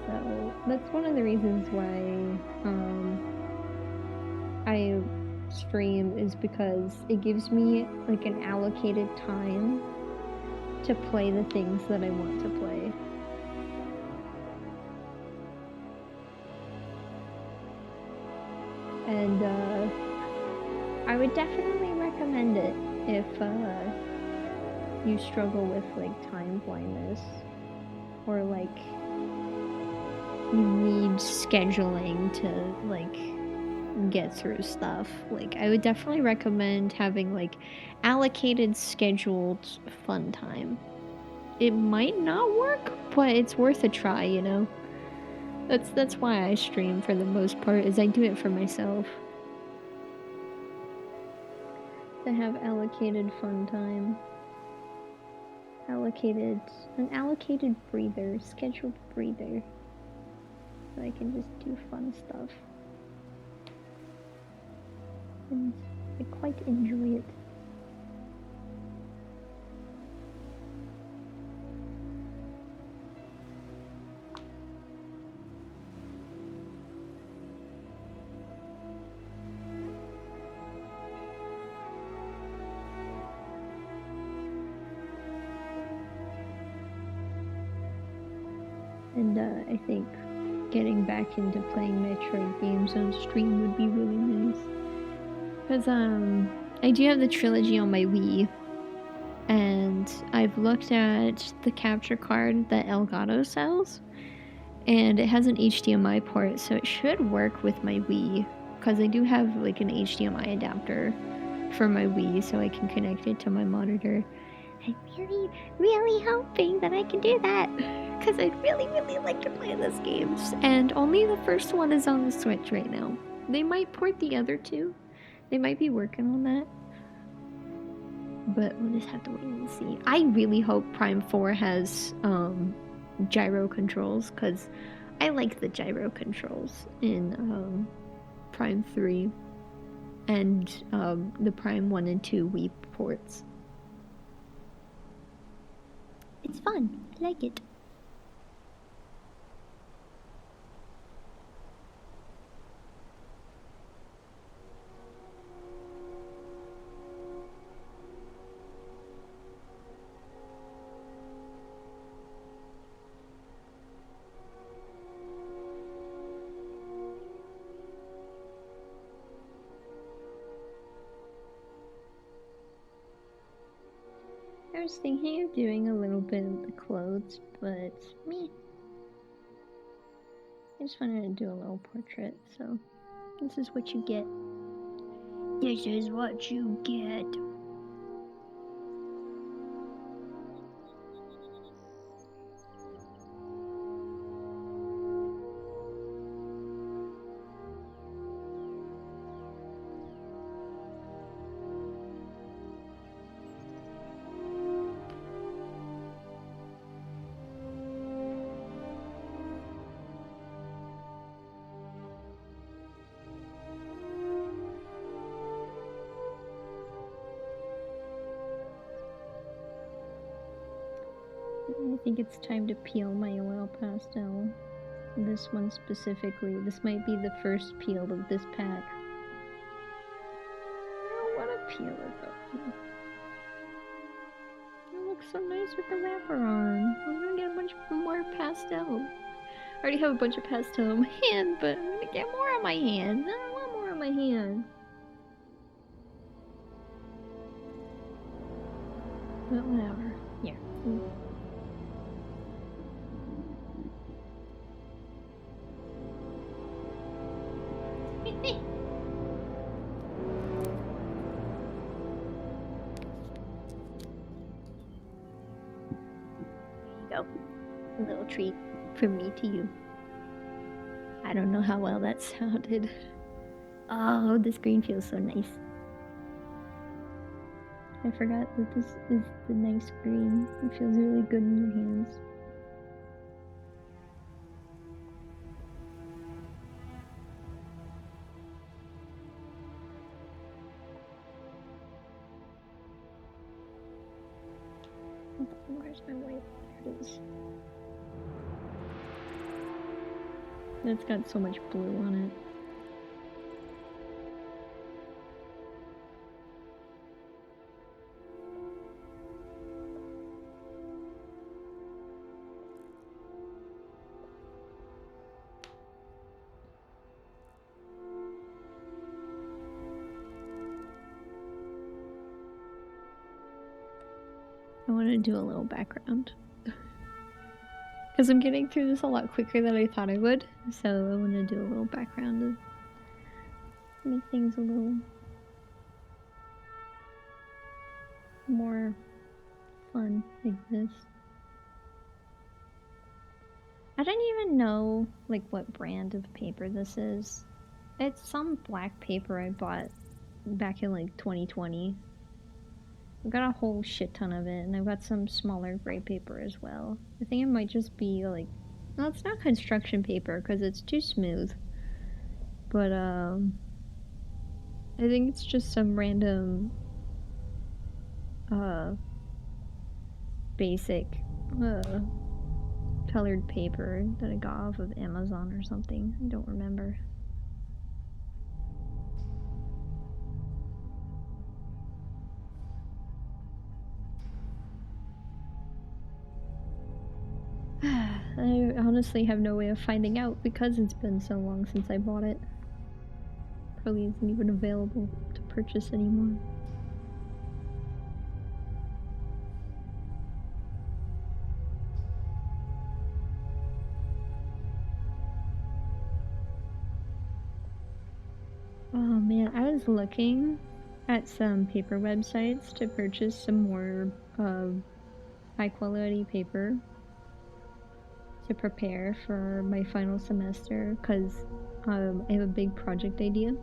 So that's one of the reasons why I stream, is because it gives me, like, an allocated time to play the things that I want to play. And I would definitely recommend it if you struggle with, like, time blindness, or, like, you need scheduling to, like, get through stuff. Like, I would definitely recommend having, like, allocated scheduled fun time. It might not work, but it's worth a try, you know? That's why I stream for the most part, is I do it for myself. To have allocated fun time. An allocated breather, scheduled breather. So I can just do fun stuff. And I quite enjoy it. And I think getting back into playing Metroid games on stream would be really nice. Because I do have the trilogy on my Wii, and I've looked at the capture card that Elgato sells, and it has an HDMI port, so it should work with my Wii, because I do have, like, an HDMI adapter for my Wii, so I can connect it to my monitor. I'm really, really hoping that I can do that, because I'd really, really like to play those games. And only the first one is on the Switch right now. They might port the other two. They might be working on that. But we'll just have to wait and see. I really hope Prime 4 has gyro controls, because I like the gyro controls in Prime 3 and the Prime 1 and 2 Wii ports. It's fun. I like it. I was thinking of doing a little bit of the clothes, but me. I just wanted to do a little portrait, so this is what you get. This is what you get. I think it's time to peel my oil pastel. This one specifically. This might be the first peel of this pack. I don't want to peel it though. It looks so nice with the wrapper on. I'm gonna get a bunch more pastel. I already have a bunch of pastel on my hand, but I'm gonna get more on my hand. I want more on my hand. But whatever. Here. There you go. A little treat from me to you. I don't know how well that sounded. Oh, the screen feels so nice. I forgot that this is the nice green. It feels really good in your hands. Where's my wipe? There it is. It's got so much blue on it. I want to do a little background. Because I'm getting through this a lot quicker than I thought I would. So I want to do a little background to make things a little more fun like this. I don't even know like what brand of paper this is. It's some black paper I bought back in like 2020. I've got a whole shit ton of it, and I've got some smaller gray paper as well. I think it might just be like, well, it's not construction paper because it's too smooth. But I think it's just some random basic colored paper that I got off of Amazon or something. I don't remember. I honestly have no way of finding out because it's been so long since I bought it. Probably isn't even available to purchase anymore. Oh man, I was looking at some paper websites to purchase some more high quality paper to prepare for my final semester because I have a big project idea.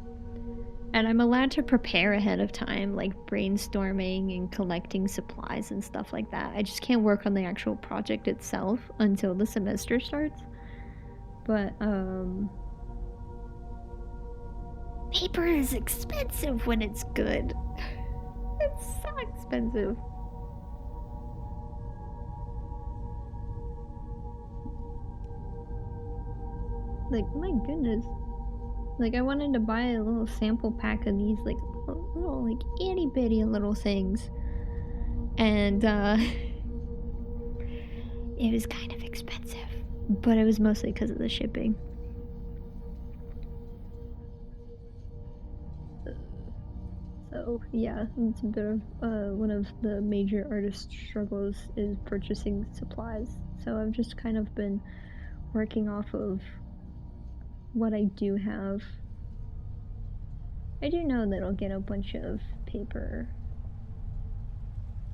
And I'm allowed to prepare ahead of time, like brainstorming and collecting supplies and stuff like that. I just can't work on the actual project itself until the semester starts. But, paper is expensive when it's good. It's so expensive. Like, my goodness. Like, I wanted to buy a little sample pack of these, like, little like, itty-bitty little things. And, it was kind of expensive. But it was mostly because of the shipping. So, So yeah, it's a bit of one of the major artist struggles is purchasing supplies. So I've just kind of been working off of what I do have. I do know that I'll get a bunch of paper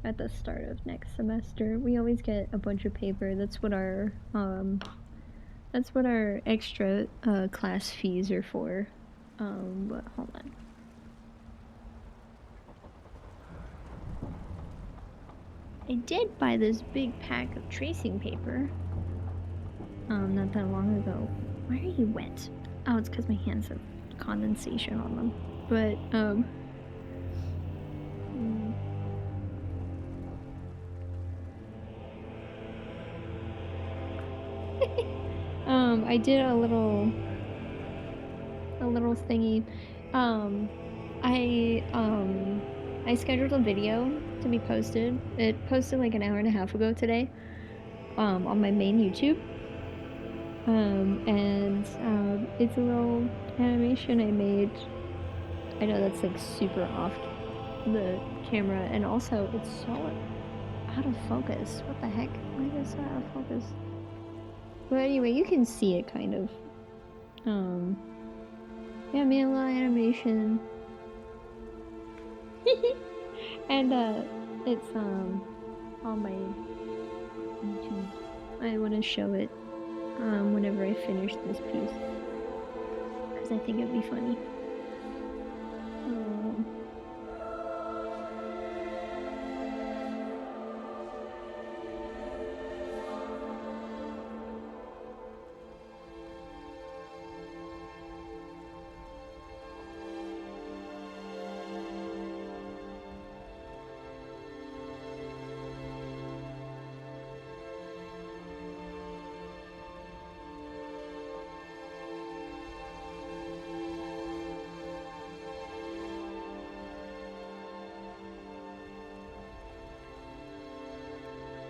at the start of next semester. We always get a bunch of paper. That's what our extra class fees are for. But hold on. I did buy this big pack of tracing paper. Not that long ago. Why are you wet? Oh, it's because my hands have condensation on them. But, I did a little thingy. I scheduled a video to be posted. It posted like an hour and a half ago today, on my main YouTube. It's a little animation I made. I know that's like super off the camera, and also it's so out of focus. What the heck? Why is it so out of focus? But anyway, you can see it kind of. Yeah, I made a little animation. And it's on my YouTube. I want to show it whenever I finish this piece, because I think it'd be funny.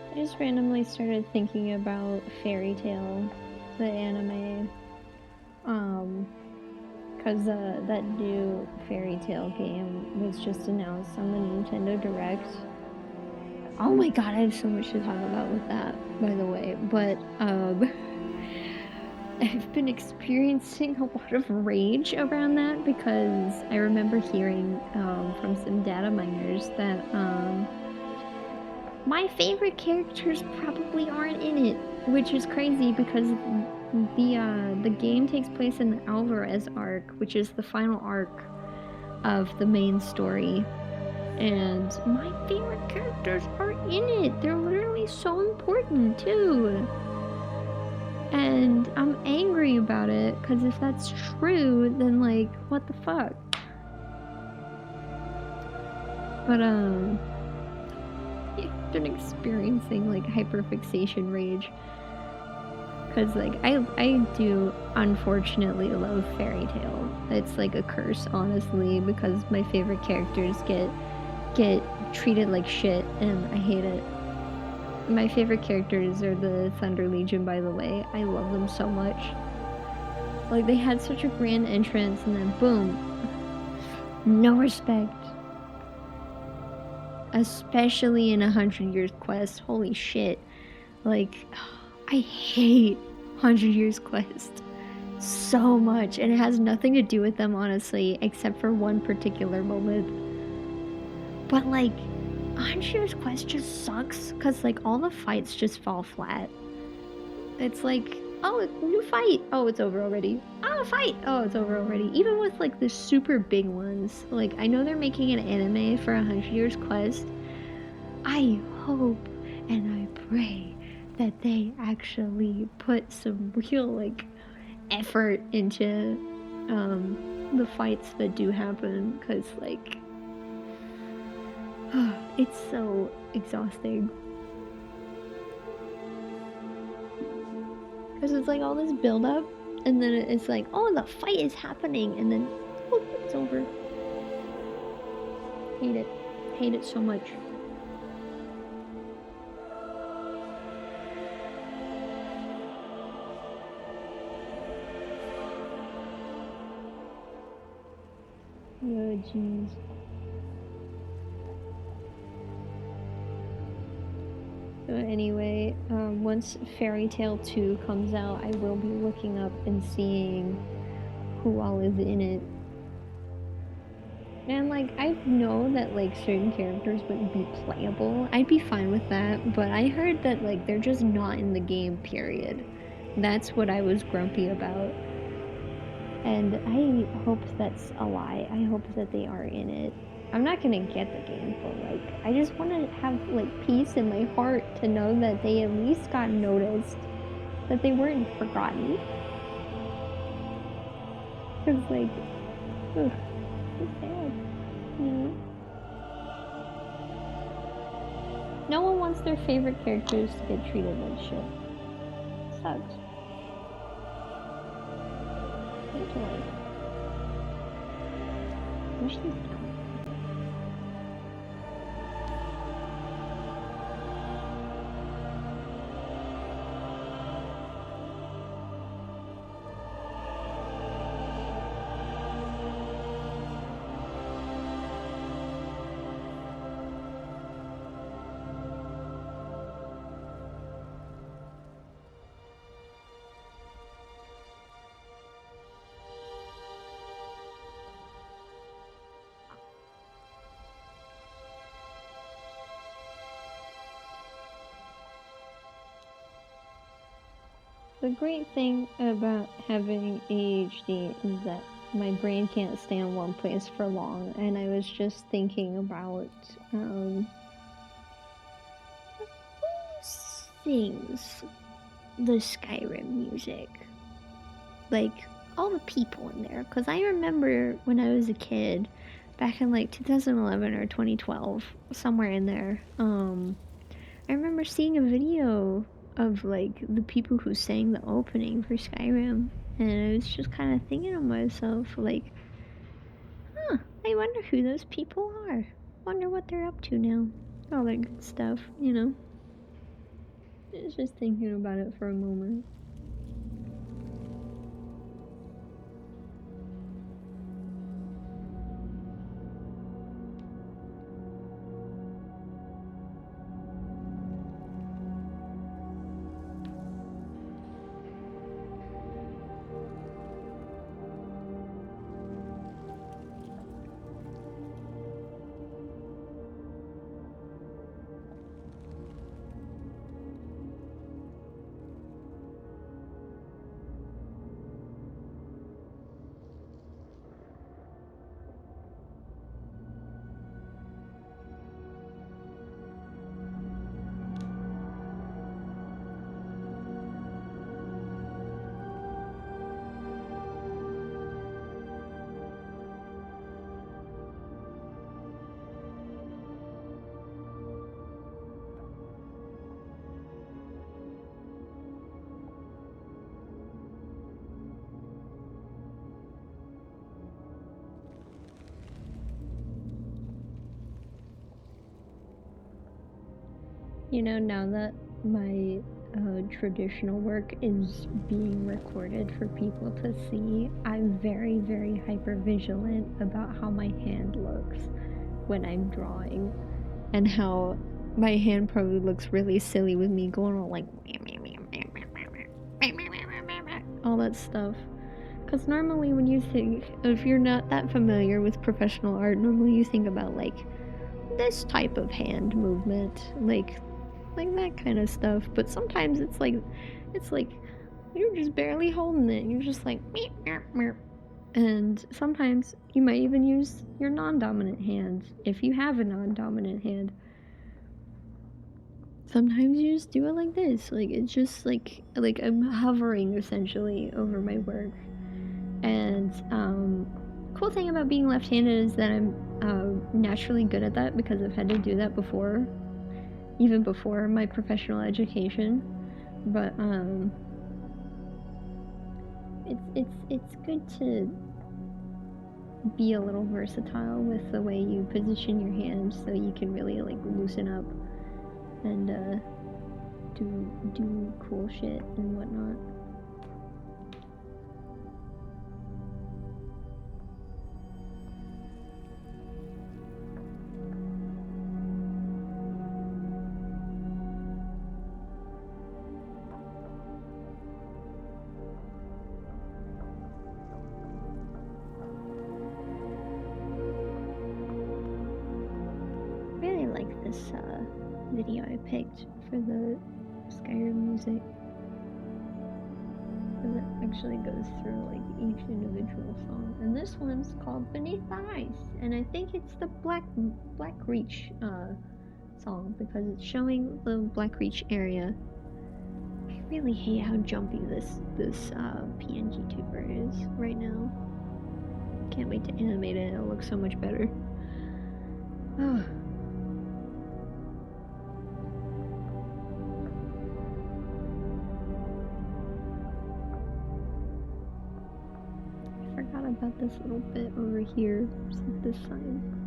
I just randomly started thinking about Fairy Tail, the anime, because that new Fairy Tail game was just announced on the Nintendo Direct. Oh my god, I have so much to talk about with that, by the way, but, I've been experiencing a lot of rage around that because I remember hearing, from some data miners that, my favorite characters probably aren't in it, which is crazy because the game takes place in the Alvarez arc, which is the final arc of the main story, and my favorite characters are in it. They're literally so important too, and I'm angry about it because if that's true, then like what the fuck. But I've been experiencing like hyperfixation rage because like I do unfortunately love Fairy Tail. It's like a curse, honestly, because my favorite characters get treated like shit and I hate it. My favorite characters are the Thunder Legion, by the way. I love them so much. Like, they had such a grand entrance and then boom, no respect. Especially in 100 Years Quest. Holy shit. Like, I hate 100 Years Quest so much, and it has nothing to do with them, honestly, except for one particular moment. But like, 100 Years Quest just sucks because like all the fights just fall flat. It's like, oh, new fight, oh, it's over already. Oh, fight, oh, it's over already. Even with like the super big ones, like I know they're making an anime for 100 Years Quest. I hope and I pray that they actually put some real like effort into the fights that do happen, because like it's so exhausting. Because it's like all this build up and then it's like, oh, the fight is happening, and then oh, it's over. Hate it so much. Oh jeez. But anyway, once Fairy Tale 2 comes out, I will be looking up and seeing who all is in it. And like, I know that like certain characters wouldn't be playable. I'd be fine with that, but I heard that like they're just not in the game, period. That's what I was grumpy about. And I hope that's a lie. I hope that they are in it. I'm not gonna get the game, but like, I just want to have like peace in my heart to know that they at least got noticed, that they weren't forgotten. Cause like, ugh, it's sad, you know. No one wants their favorite characters to get treated like shit. Sucks. I need to like push these down. The great thing about having ADHD is that my brain can't stay in one place for long, and I was just thinking about who sings the Skyrim music? Like, all the people in there. Because I remember when I was a kid, back in like 2011 or 2012, somewhere in there, I remember seeing a video of like the people who sang the opening for Skyrim, and I was just kind of thinking to myself, like, huh, I wonder who those people are. Wonder what they're up to now. All that good stuff, you know? I was just thinking about it for a moment. You know, now that my traditional work is being recorded for people to see, I'm very, very hyper vigilant about how my hand looks when I'm drawing, and how my hand probably looks really silly with me going all like all that stuff. Because normally when you think, if you're not that familiar with professional art, normally you think about like this type of hand movement, like that kind of stuff. But sometimes it's like you're just barely holding it. You're just like meep, meep, meep. And sometimes you might even use your non-dominant hand if you have a non-dominant hand. Sometimes you just do it like this. Like, it's just like I'm hovering essentially over my work. And cool thing about being left-handed is that I'm naturally good at that because I've had to do that before, even before my professional education. But it's good to be a little versatile with the way you position your hands, so you can really like loosen up and do cool shit and whatnot. video I picked for the Skyrim music. Because it actually goes through like each individual song. And this one's called Beneath the Ice. And I think it's the Black Reach song because it's showing the Black Reach area. I really hate how jumpy this PNG tuber is right now. Can't wait to animate it. It'll look so much better. Oh. I forgot about this little bit over here. Set this sign.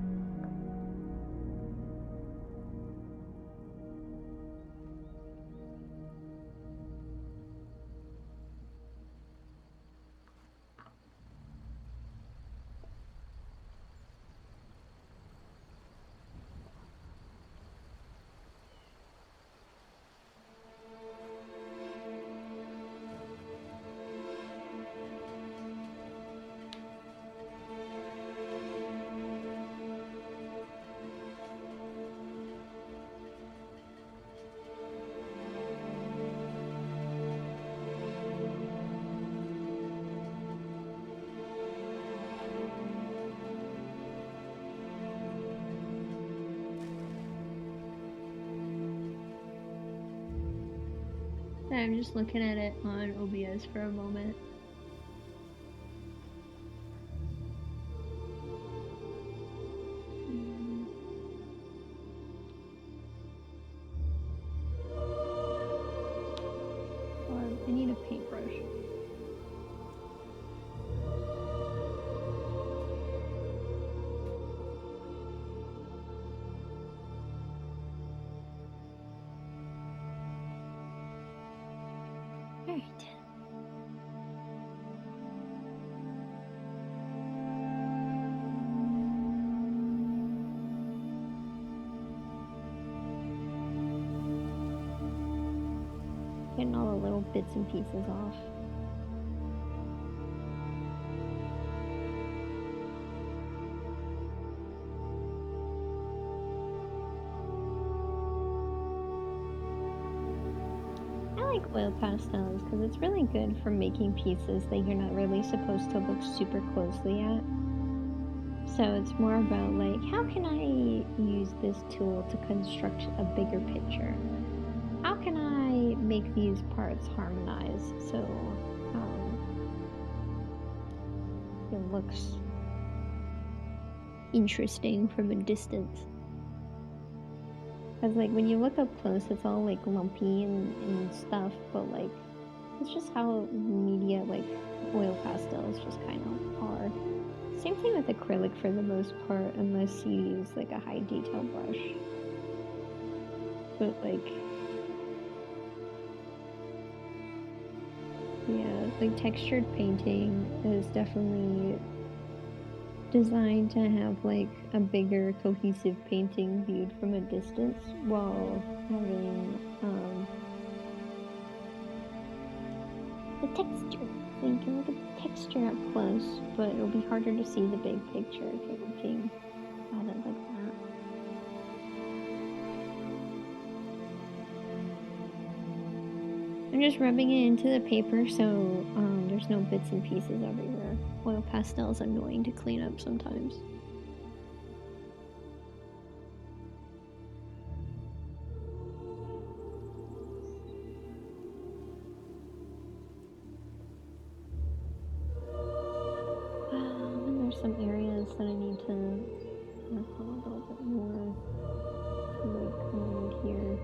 I'm just looking at it on OBS for a moment. I need a paintbrush. Alright. Getting all the little bits and pieces off. I like oil pastels because it's really good for making pieces that you're not really supposed to look super closely at. So it's more about like, how can I use this tool to construct a bigger picture? How can I make these parts harmonize so it looks interesting from a distance? Because like when you look up close, it's all like lumpy and stuff, but like it's just how media like oil pastels just kind of are. Same thing with acrylic for the most part, unless you use like a high detail brush. But like, yeah, like textured painting is definitely designed to have like a bigger cohesive painting viewed from a distance while having the texture. So you can look at the texture up close, but it'll be harder to see the big picture if you're looking at it like that. I'm just rubbing it into the paper so there's no bits and pieces everywhere. Oil pastel is annoying to clean up sometimes. And there's some areas that I need to work on a little bit more, like around here.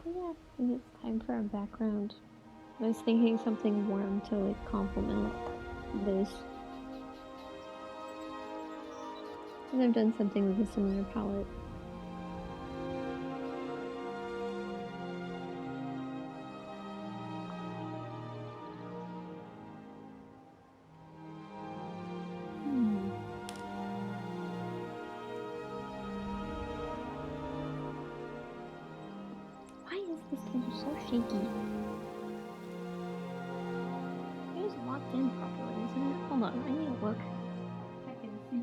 Yeah, I think it's time for a background. I was thinking something warm to like complement this. And I've done something with a similar palette. Why is this table so shaky? It is locked in properly, isn't it? Hold on, I need to look. I can see.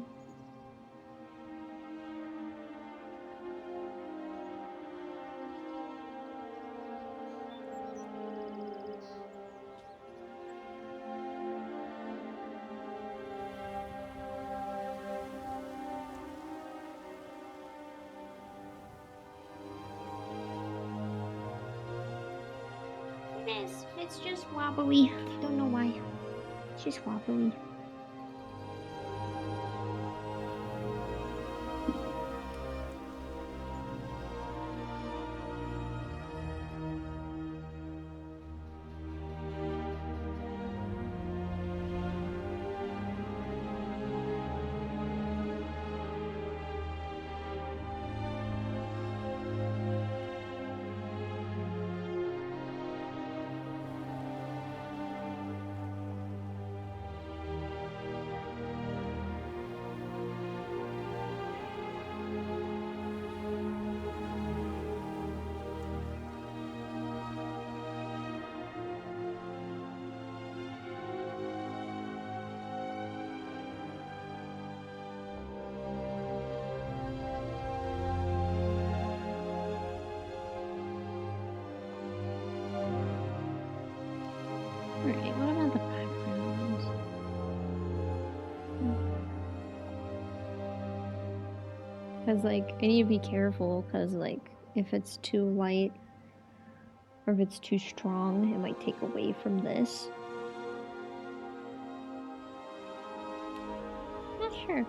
It is. It's just wobbly. Don't know why. It's just wobbly. Alright, what about the background? Because, like, I need to be careful, because, like, if it's too light or if it's too strong, it might take away from this. Not sure.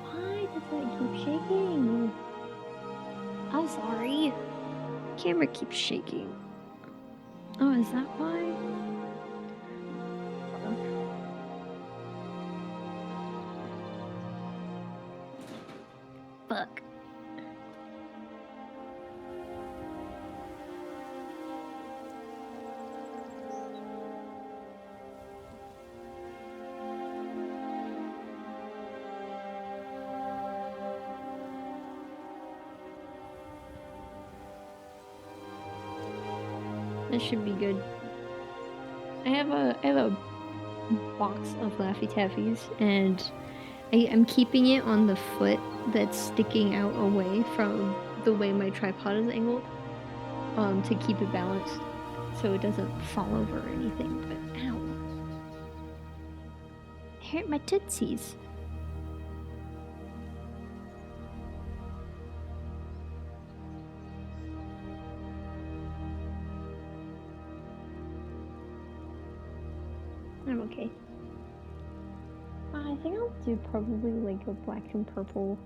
Why does that keep shaking? I'm sorry. Camera keeps shaking. Oh, is that why? Fuck. This should be good. I have a box of Laffy Taffies, and I'm keeping it on the foot that's sticking out away from the way my tripod is angled, to keep it balanced so it doesn't fall over or anything. But ow, it hurt my tootsies. I'm okay. I think I'll do probably like a black and purple.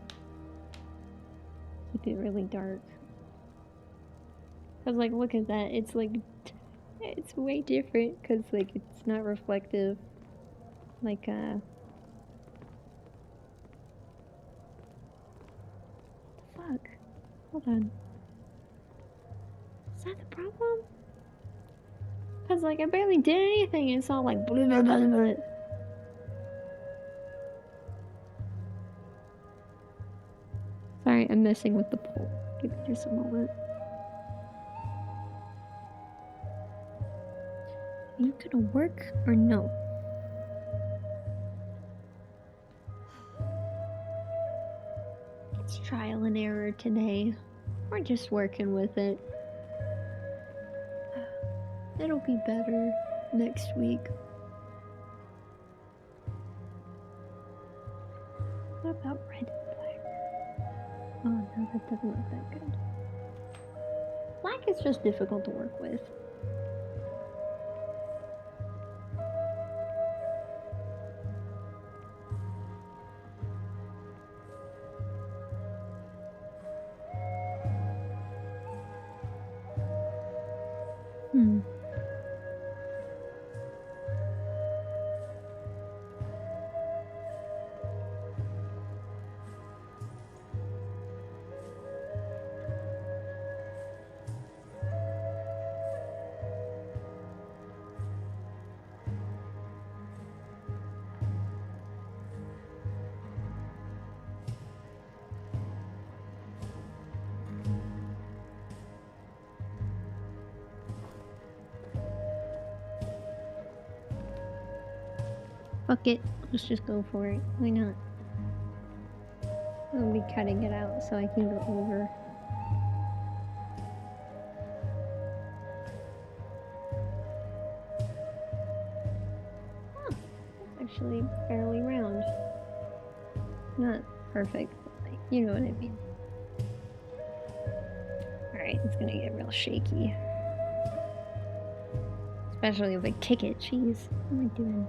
Keep it really dark. Cause like, look at that. It's like, it's way different. Cause like, it's not reflective. Like what the fuck? Hold on. Is that the problem? Cause like, I barely did anything. It's all like blah, blah, blah, blah. Sorry, I'm messing with the pole. Give me just a moment. Are you gonna work or no? It's trial and error today. We're just working with it. It'll be better next week. What about red and black? Oh no, that doesn't look that good. Black is just difficult to work with. Hmm. Fuck it. Let's just go for it. Why not? I'll be cutting it out so I can go over. Huh. It's actually fairly round. Not perfect, but like, you know what I mean. Alright, it's gonna get real shaky. Especially if I kick it. Jeez. What am I doing?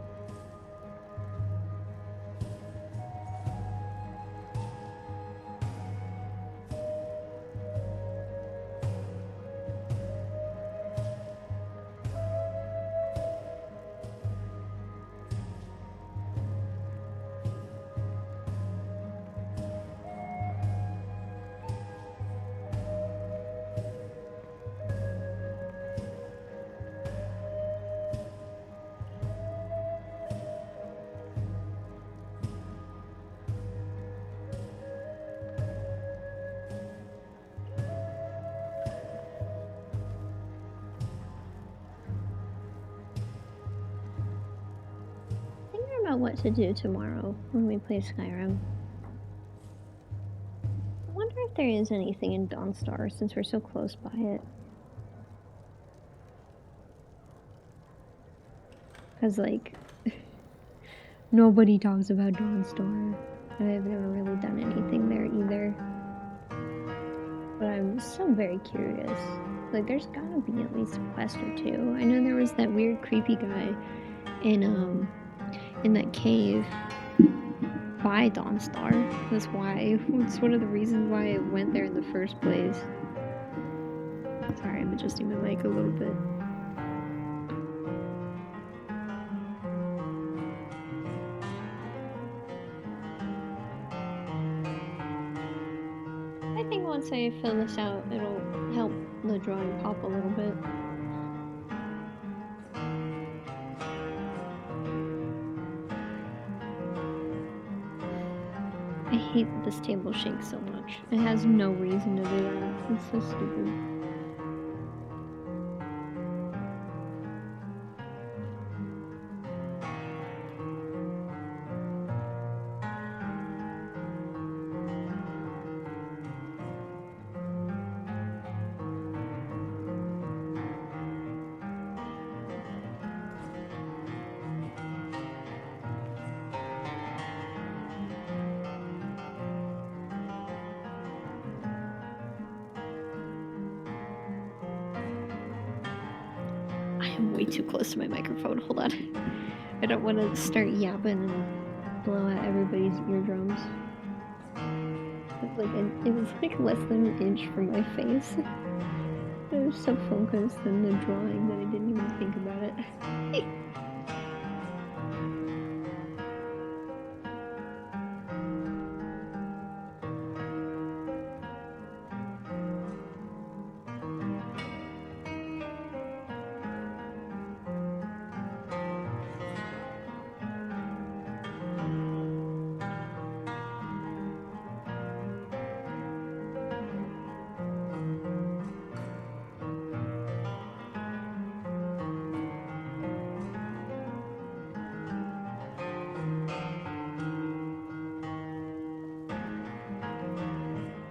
About what to do tomorrow when we play Skyrim. I wonder if there is anything in Dawnstar since we're so close by it. Because, like, nobody talks about Dawnstar. I've never really done anything there either. But I'm still very curious. Like, there's gotta be at least a quest or two. I know there was that weird creepy guy in that cave by Dawnstar. That's why. It's one of the reasons why I went there in the first place. Sorry, I'm adjusting my mic a little bit. I think once I fill this out, it'll help the drawing pop a little bit. I hate that this table shakes so much. It has no reason to do that. It's so stupid. I'm way too close to my microphone. Hold on. I don't want to start yapping and blow out everybody's eardrums. It was like less than an inch from my face. I was so focused on the drawing that I didn't even think about it.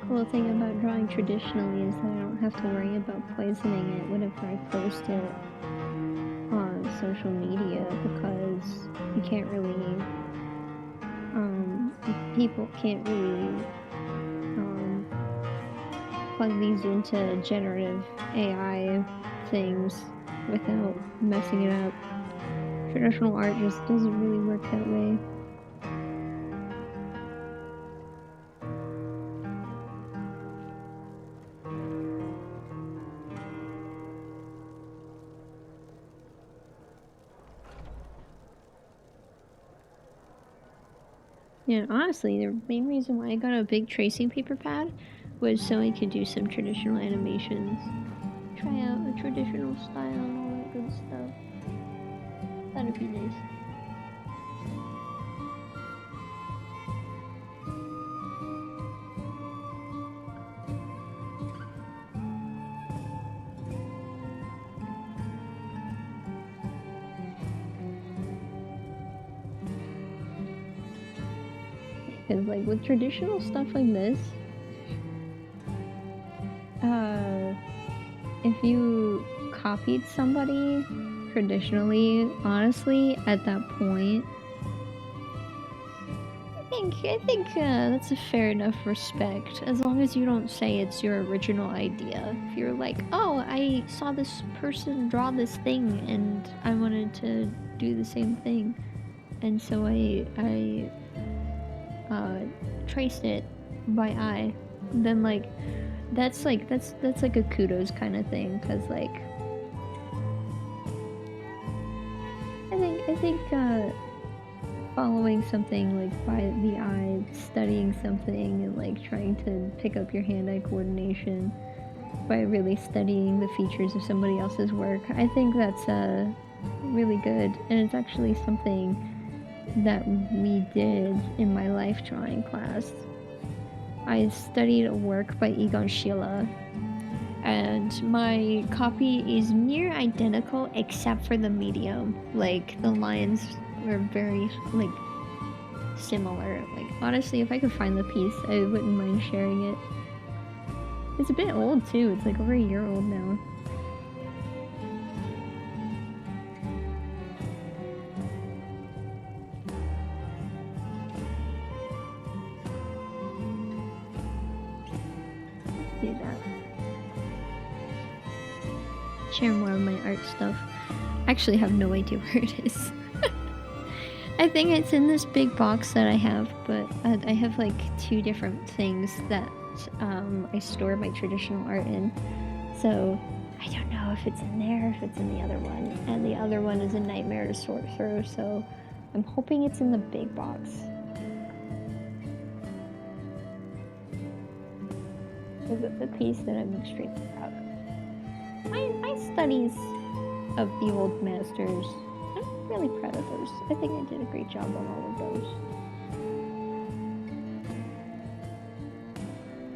Cool thing about drawing traditionally is that I don't have to worry about poisoning it whenever I post it on social media because you can't really, people can't really plug these into generative AI things without messing it up. Traditional art just doesn't really work that way. Yeah, honestly, the main reason why I got a big tracing paper pad was so I could do some traditional animations. Try out a traditional style and all that good stuff. That'd be nice. Because, like, with traditional stuff like this, if you copied somebody traditionally, honestly, at that point, I think that's a fair enough respect, as long as you don't say it's your original idea. If you're like, oh, I saw this person draw this thing and I wanted to do the same thing, and so I traced it by eye, then that's like a kudos kind of thing, because like I think following something like by the eye, studying something, and like trying to pick up your hand-eye coordination by really studying the features of somebody else's work, I think that's really good, and it's actually something that we did in my life drawing class. I studied a work by Egon Schiele, and my copy is near identical except for the medium. Like, the lines were very, like, similar. Like, honestly, if I could find the piece, I wouldn't mind sharing it. It's a bit old, too. It's like over a year old now. Let's do that. Share more of my art stuff. I actually have no idea where it is. I think it's in this big box that I have, but I have like two different things that I store my traditional art in. So I don't know if it's in there, if it's in the other one. And the other one is a nightmare to sort through, so I'm hoping it's in the big box. It's a piece that I'm extremely proud of. My studies of the old masters, I'm really proud of those. I think I did a great job on all of those.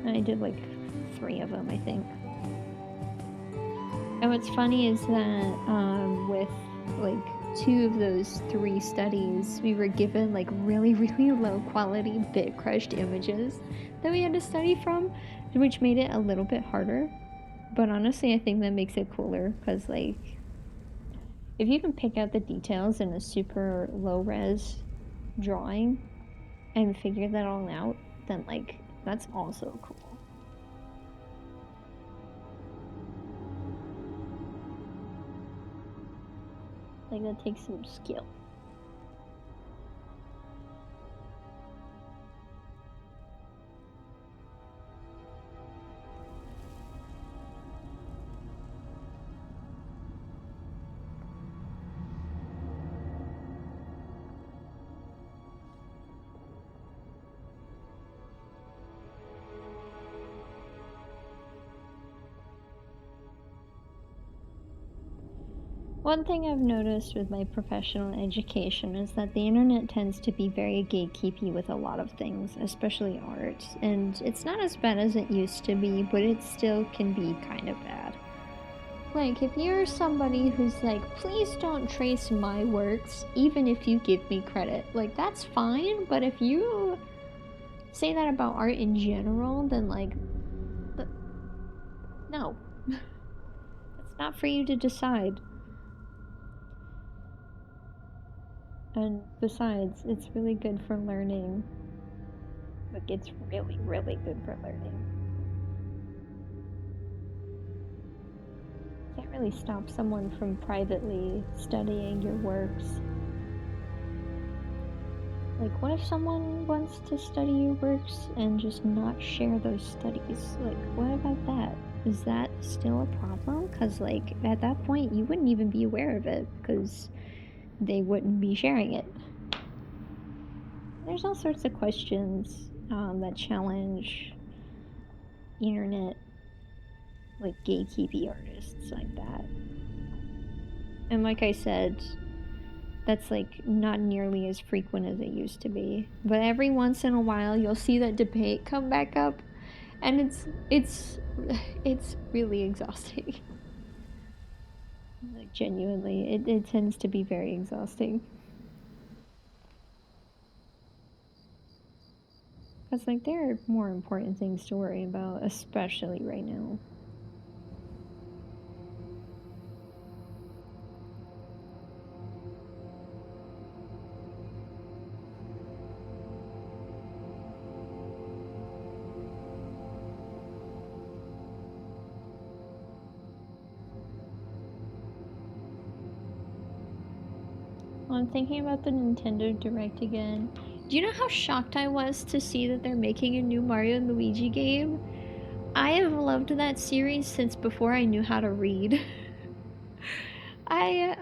I did like 3 of them, I think. And what's funny is that with like 2 of those 3 studies, we were given like really, really low quality bit crushed images that we had to study from, which made it a little bit harder. But honestly, I think that makes it cooler, because like if you can pick out the details in a super low res drawing and figure that all out, then like that's also cool. Like, that takes some skill. One thing I've noticed with my professional education is that the internet tends to be very gatekeepy with a lot of things, especially art. And it's not as bad as it used to be, but it still can be kind of bad. Like, if you're somebody who's like, please don't trace my works, even if you give me credit, like, that's fine, but if you say that about art in general, then like, no. It's not for you to decide. And besides, it's really good for learning. Like, it's really, really good for learning. You can't really stop someone from privately studying your works. Like, what if someone wants to study your works and just not share those studies? Like, what about that? Is that still a problem? Because, like, at that point, you wouldn't even be aware of it, because they wouldn't be sharing it. There's all sorts of questions that challenge internet, like gatekeepy artists like that. And like I said, that's like not nearly as frequent as it used to be. But every once in a while, you'll see that debate come back up, and it's really exhausting. Like genuinely, it tends to be very exhausting. Because like there are more important things to worry about, especially right now. Well, I'm thinking about the Nintendo Direct again. Do you know how shocked I was to see that they're making a new Mario and Luigi game? I have loved that series since before I knew how to read. I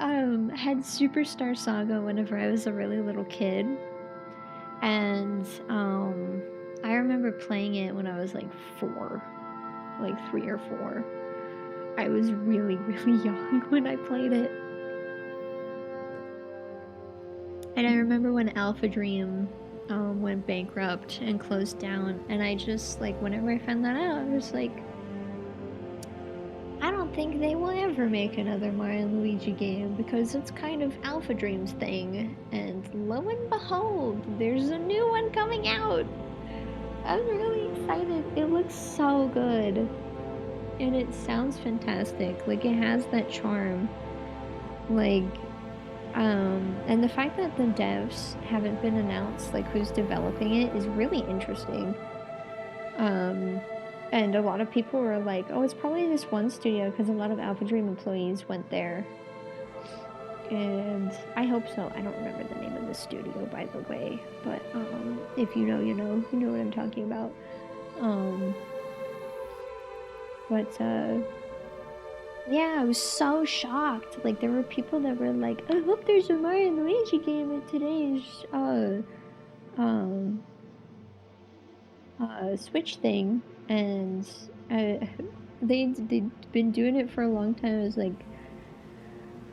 had Superstar Saga whenever I was a really little kid, and I remember playing it when I was like 4, like 3 or 4. I was really, really young when I played it. And I remember when Alpha Dream went bankrupt and closed down, and I just, like, whenever I found that out, I was like, I don't think they will ever make another Mario and Luigi game because it's kind of Alpha Dream's thing. And lo and behold, there's a new one coming out. I'm really excited. It looks so good. And it sounds fantastic. Like, it has that charm. Like, and the fact that the devs haven't been announced, like who's developing it, is really interesting. And a lot of people were like, oh, it's probably this one studio because a lot of Alpha Dream employees went there. And I hope so. I don't remember the name of the studio, by the way. But if you know, you know. You know what I'm talking about. Yeah, I was so shocked. Like, there were people that were like, I hope there's a Mario and Luigi game at today's Switch thing. And they'd been doing it for a long time. I was like,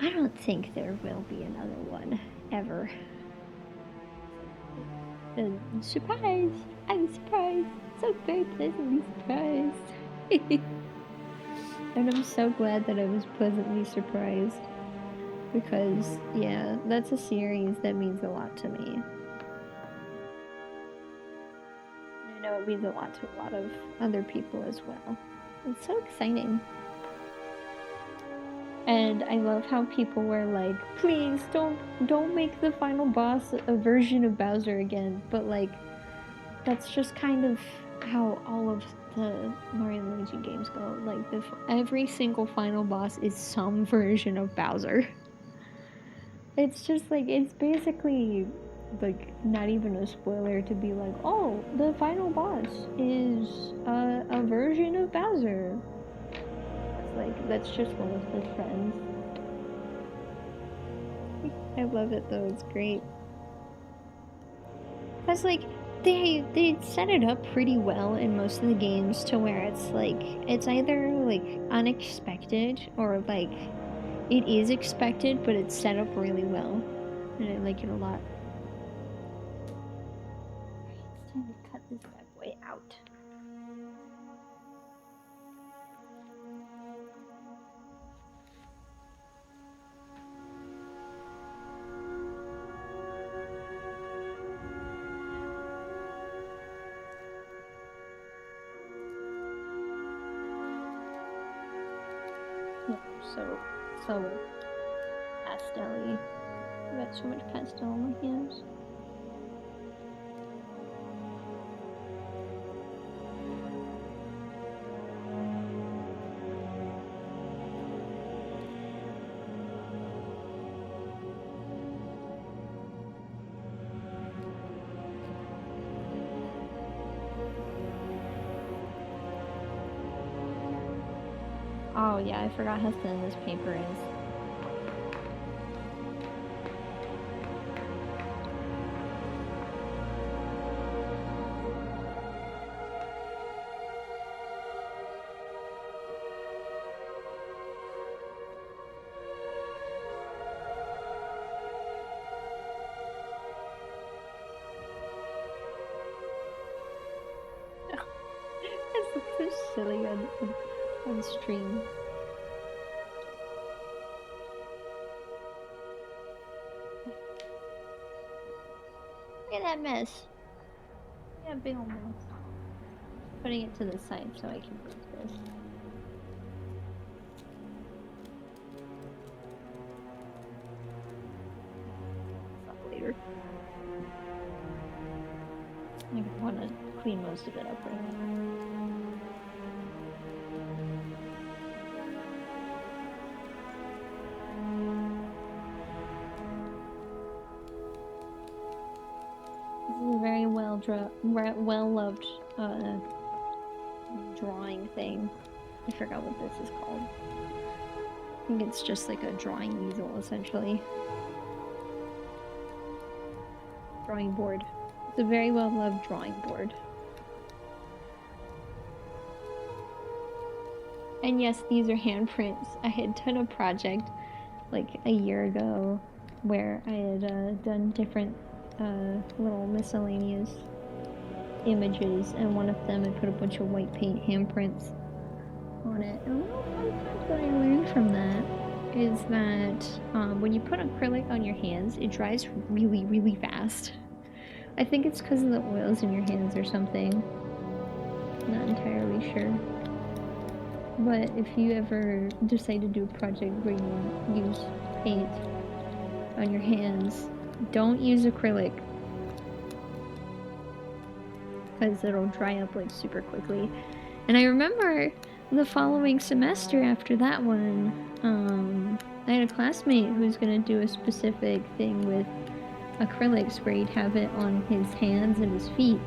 I don't think there will be another one ever. And surprise! I'm surprised. So very pleasantly surprised. And I'm so glad that I was pleasantly surprised. Because, yeah, that's a series that means a lot to me. I know it means a lot to a lot of other people as well. It's so exciting. And I love how people were like, please don't make the final boss a version of Bowser again. But like, that's just kind of how all of the Mario and Luigi games go. Like, every single final boss is some version of Bowser. It's just like, it's basically like not even a spoiler to be like, oh, the final boss is a version of Bowser. It's like, that's just one of his friends. I love it though, it's great. Because like, they set it up pretty well in most of the games to where it's like, it's either like unexpected or like it is expected, but it's set up really well. And I like it a lot. It's time to cut this bad boy out. So pastel-y. I got so much pastel on my hands. Oh yeah, I forgot how thin this paper is. silly on stream. Look at that mess. Look at that big old mess. Putting it to the side so I can move this. Later. I want to clean most of it up right now. This is a very well-loved drawing thing. I forgot what this is called. I think it's just like a drawing easel, essentially. Drawing board. It's a very well-loved drawing board. And yes, these are handprints. I had done a project like a year ago where I had done different little miscellaneous images, and one of them I put a bunch of white paint handprints on it. And a little fun fact that I learned from that is that when you put acrylic on your hands, it dries really, really fast. I think it's because of the oils in your hands or something. Not entirely sure. But if you ever decide to do a project where you use paint on your hands, don't use acrylic, because it'll dry up like super quickly. And I remember the following semester after that one, I had a classmate who was going to do a specific thing with acrylics where he'd have it on his hands and his feet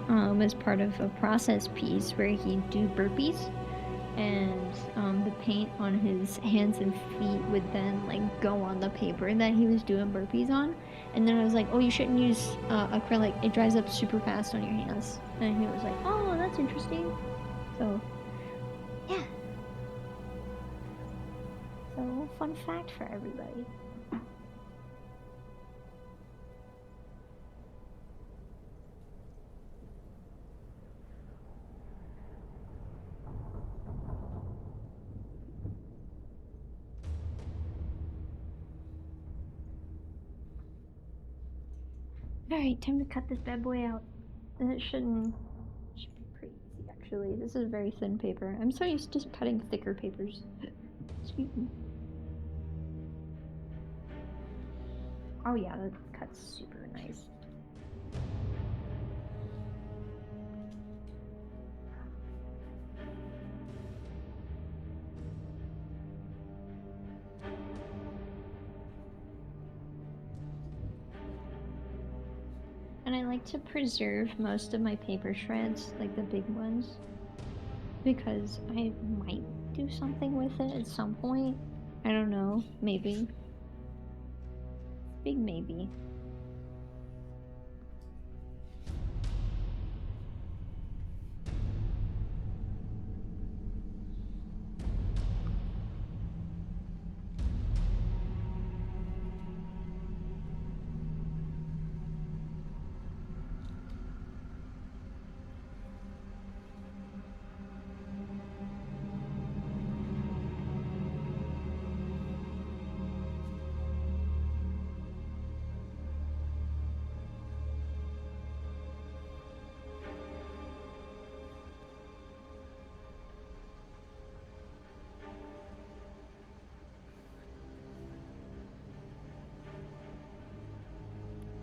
as part of a process piece where he'd do burpees, and the paint on his hands and feet would then like go on the paper that he was doing burpees on. And then I was like, oh, you shouldn't use acrylic, it dries up super fast on your hands. And he was like, oh, that's interesting. So yeah, so fun fact for everybody. Alright, time to cut this bad boy out. And it should be pretty easy, actually. This is very thin paper. I'm so used to just cutting thicker papers. Excuse me. Oh yeah, that cuts super nice. And I like to preserve most of my paper shreds, like the big ones, because I might do something with it at some point. I don't know, maybe. Big maybe.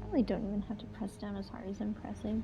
Probably don't even have to press down as hard as I'm pressing.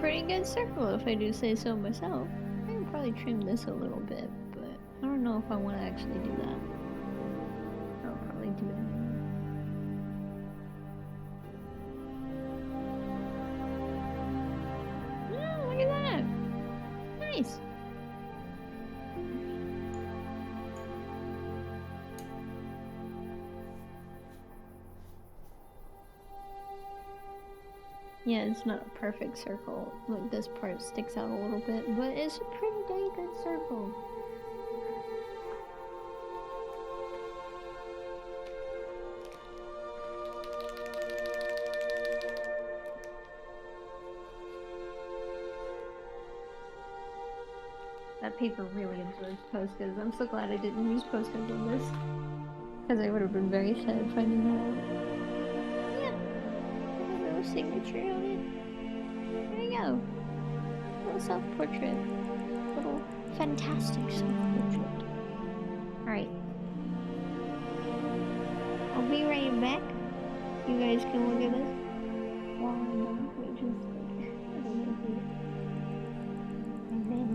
pretty good circle if I do say so myself. I can probably trim this a little bit, but I don't know if I want to actually do that. I'll probably do it anyway. Oh, look at that! Nice! Yeah, it's not a perfect circle. Like, this part sticks out a little bit, but it's a pretty dang good circle. That paper really absorbs postcards. I'm so glad I didn't use postcards on this. Because I would have been very sad finding that out. Yeah, a little signature on it. There you go. A little self-portrait. A little fantastic self-portrait. Alright. I'll be right back. You guys can look at this. While I'm done, we just and then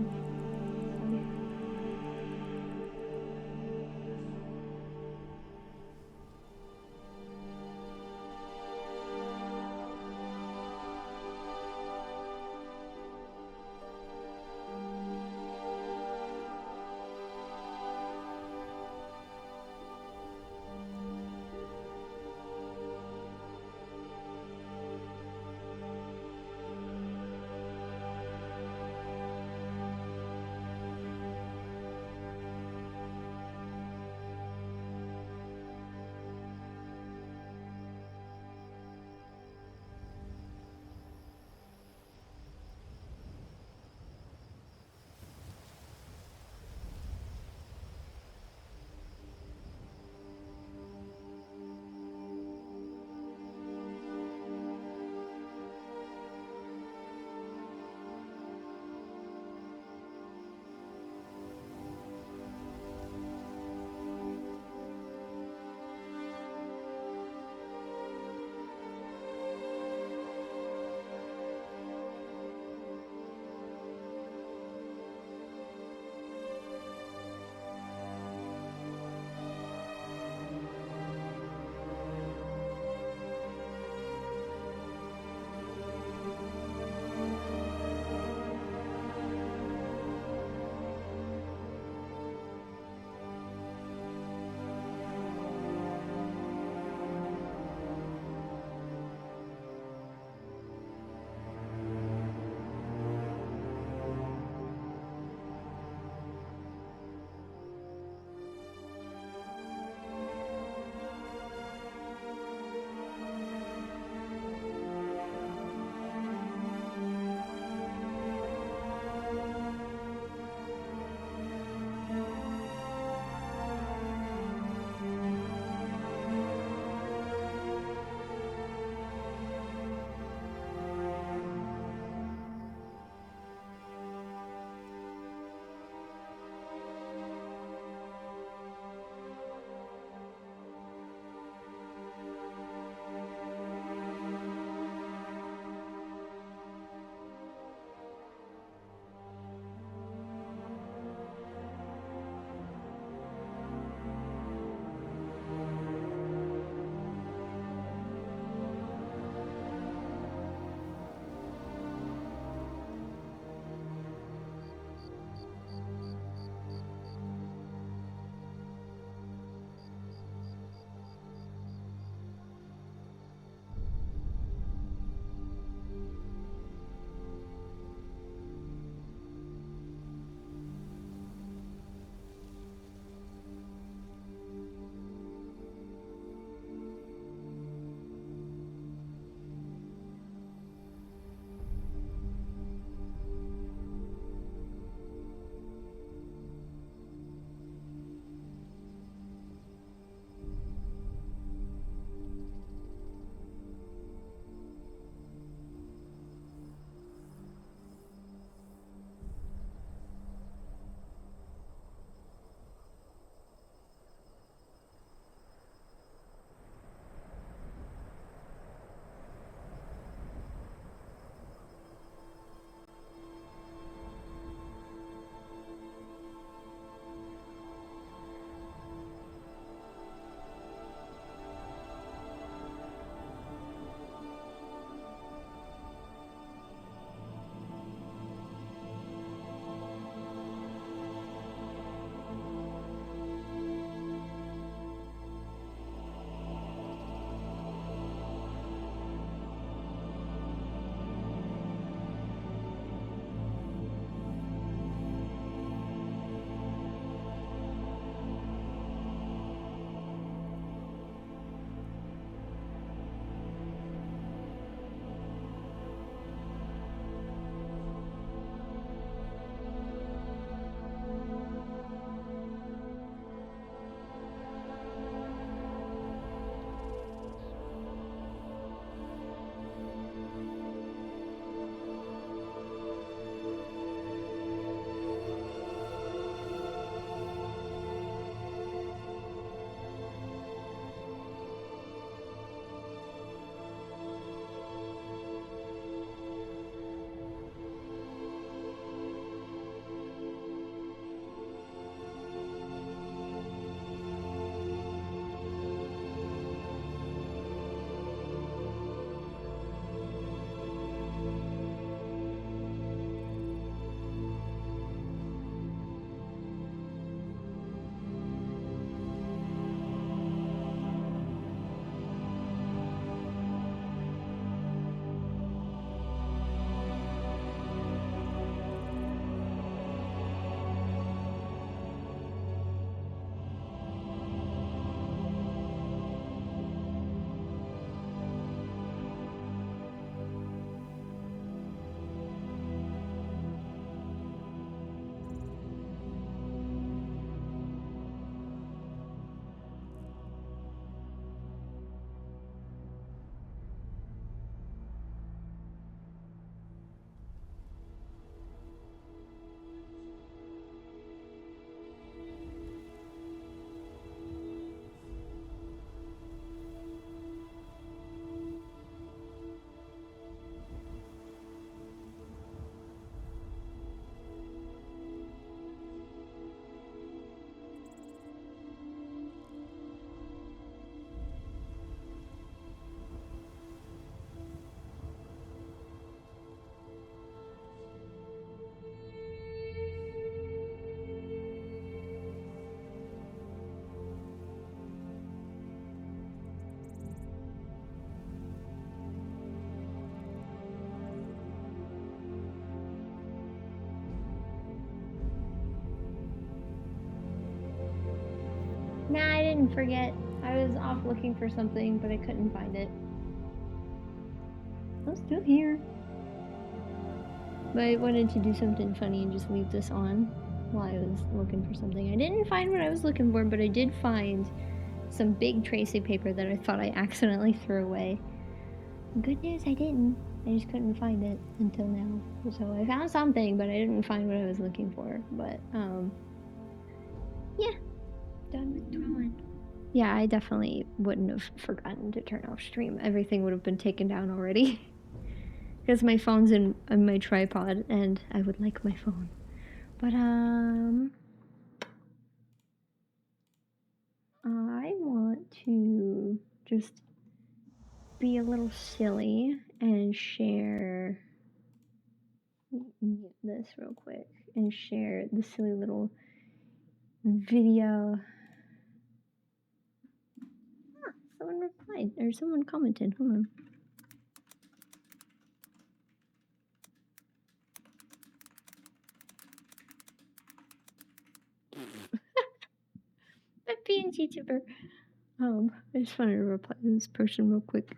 didn't forget. I was off looking for something, but I couldn't find it. I'm still here. But I wanted to do something funny and just leave this on while I was looking for something. I didn't find what I was looking for, but I did find some big tracing paper that I thought I accidentally threw away. Good news, I didn't. I just couldn't find it until now. So I found something, but I didn't find what I was looking for. But, yeah. Done with drawing. Yeah, I definitely wouldn't have forgotten to turn off stream. Everything would have been taken down already. Because my phone's in my tripod, and I would like my phone. But, I want to just be a little silly and share this real quick and share the silly little video. Someone replied, or someone commented. Hold on. A PNG tuber. I just wanted to reply to this person real quick.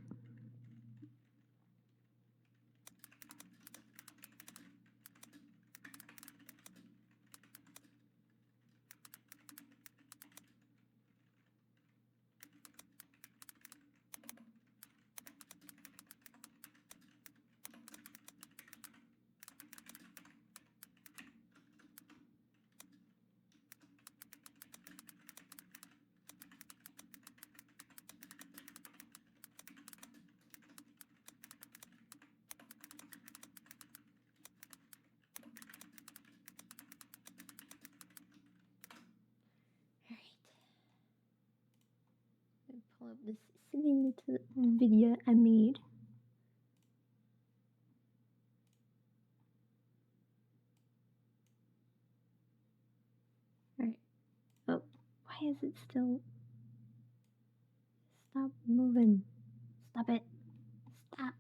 Pull up this silly little video I made. Alright. Oh, why is it still... Stop moving. Stop it. Stop.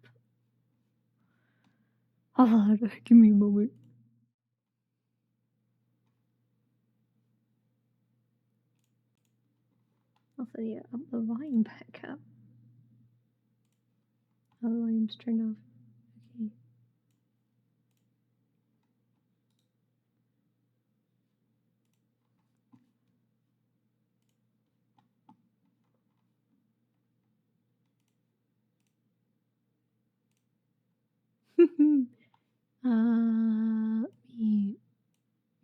Hold on, give me a moment. Also, yeah, up the volume back up. Oh, the volume's turned off. Okay.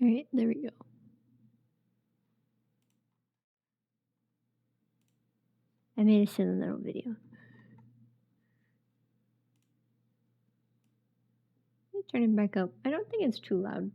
Alright, there we go. I made a silly little video. Let me turn it back up. I don't think it's too loud.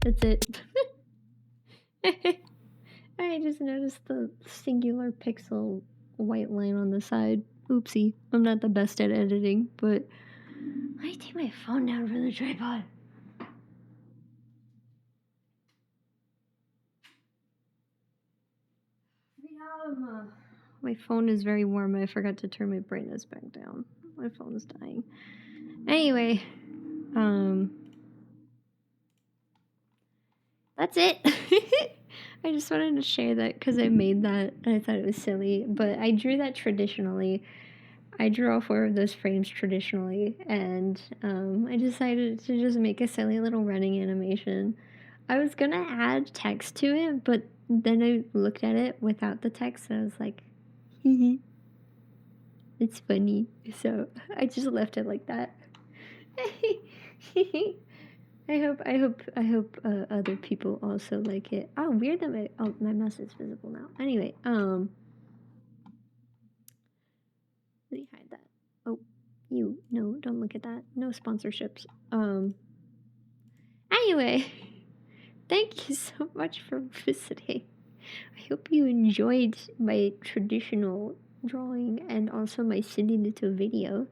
That's it. I just noticed the singular pixel white line on the side. Oopsie. I'm not the best at editing, but I take my phone down from the tripod. My phone is very warm. I forgot to turn my brightness back down. My phone's dying. Anyway, that's it. I just wanted to share that because I made that and I thought it was silly, but I drew that traditionally. I drew all 4 of those frames traditionally, and I decided to just make a silly little running animation. I was gonna add text to it, but then I looked at it without the text and I was like, it's funny. So I just left it like that. I hope other people also like it. Oh, weird that my mouse is visible now. Anyway, let me hide that. Oh, no, don't look at that. No sponsorships. Anyway, thank you so much for visiting. I hope you enjoyed my traditional drawing and also my silly little video.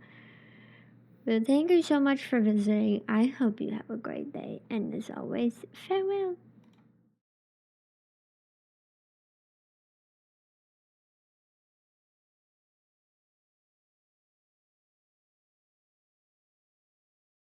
But thank you so much for visiting. I hope you have a great day. And as always, farewell.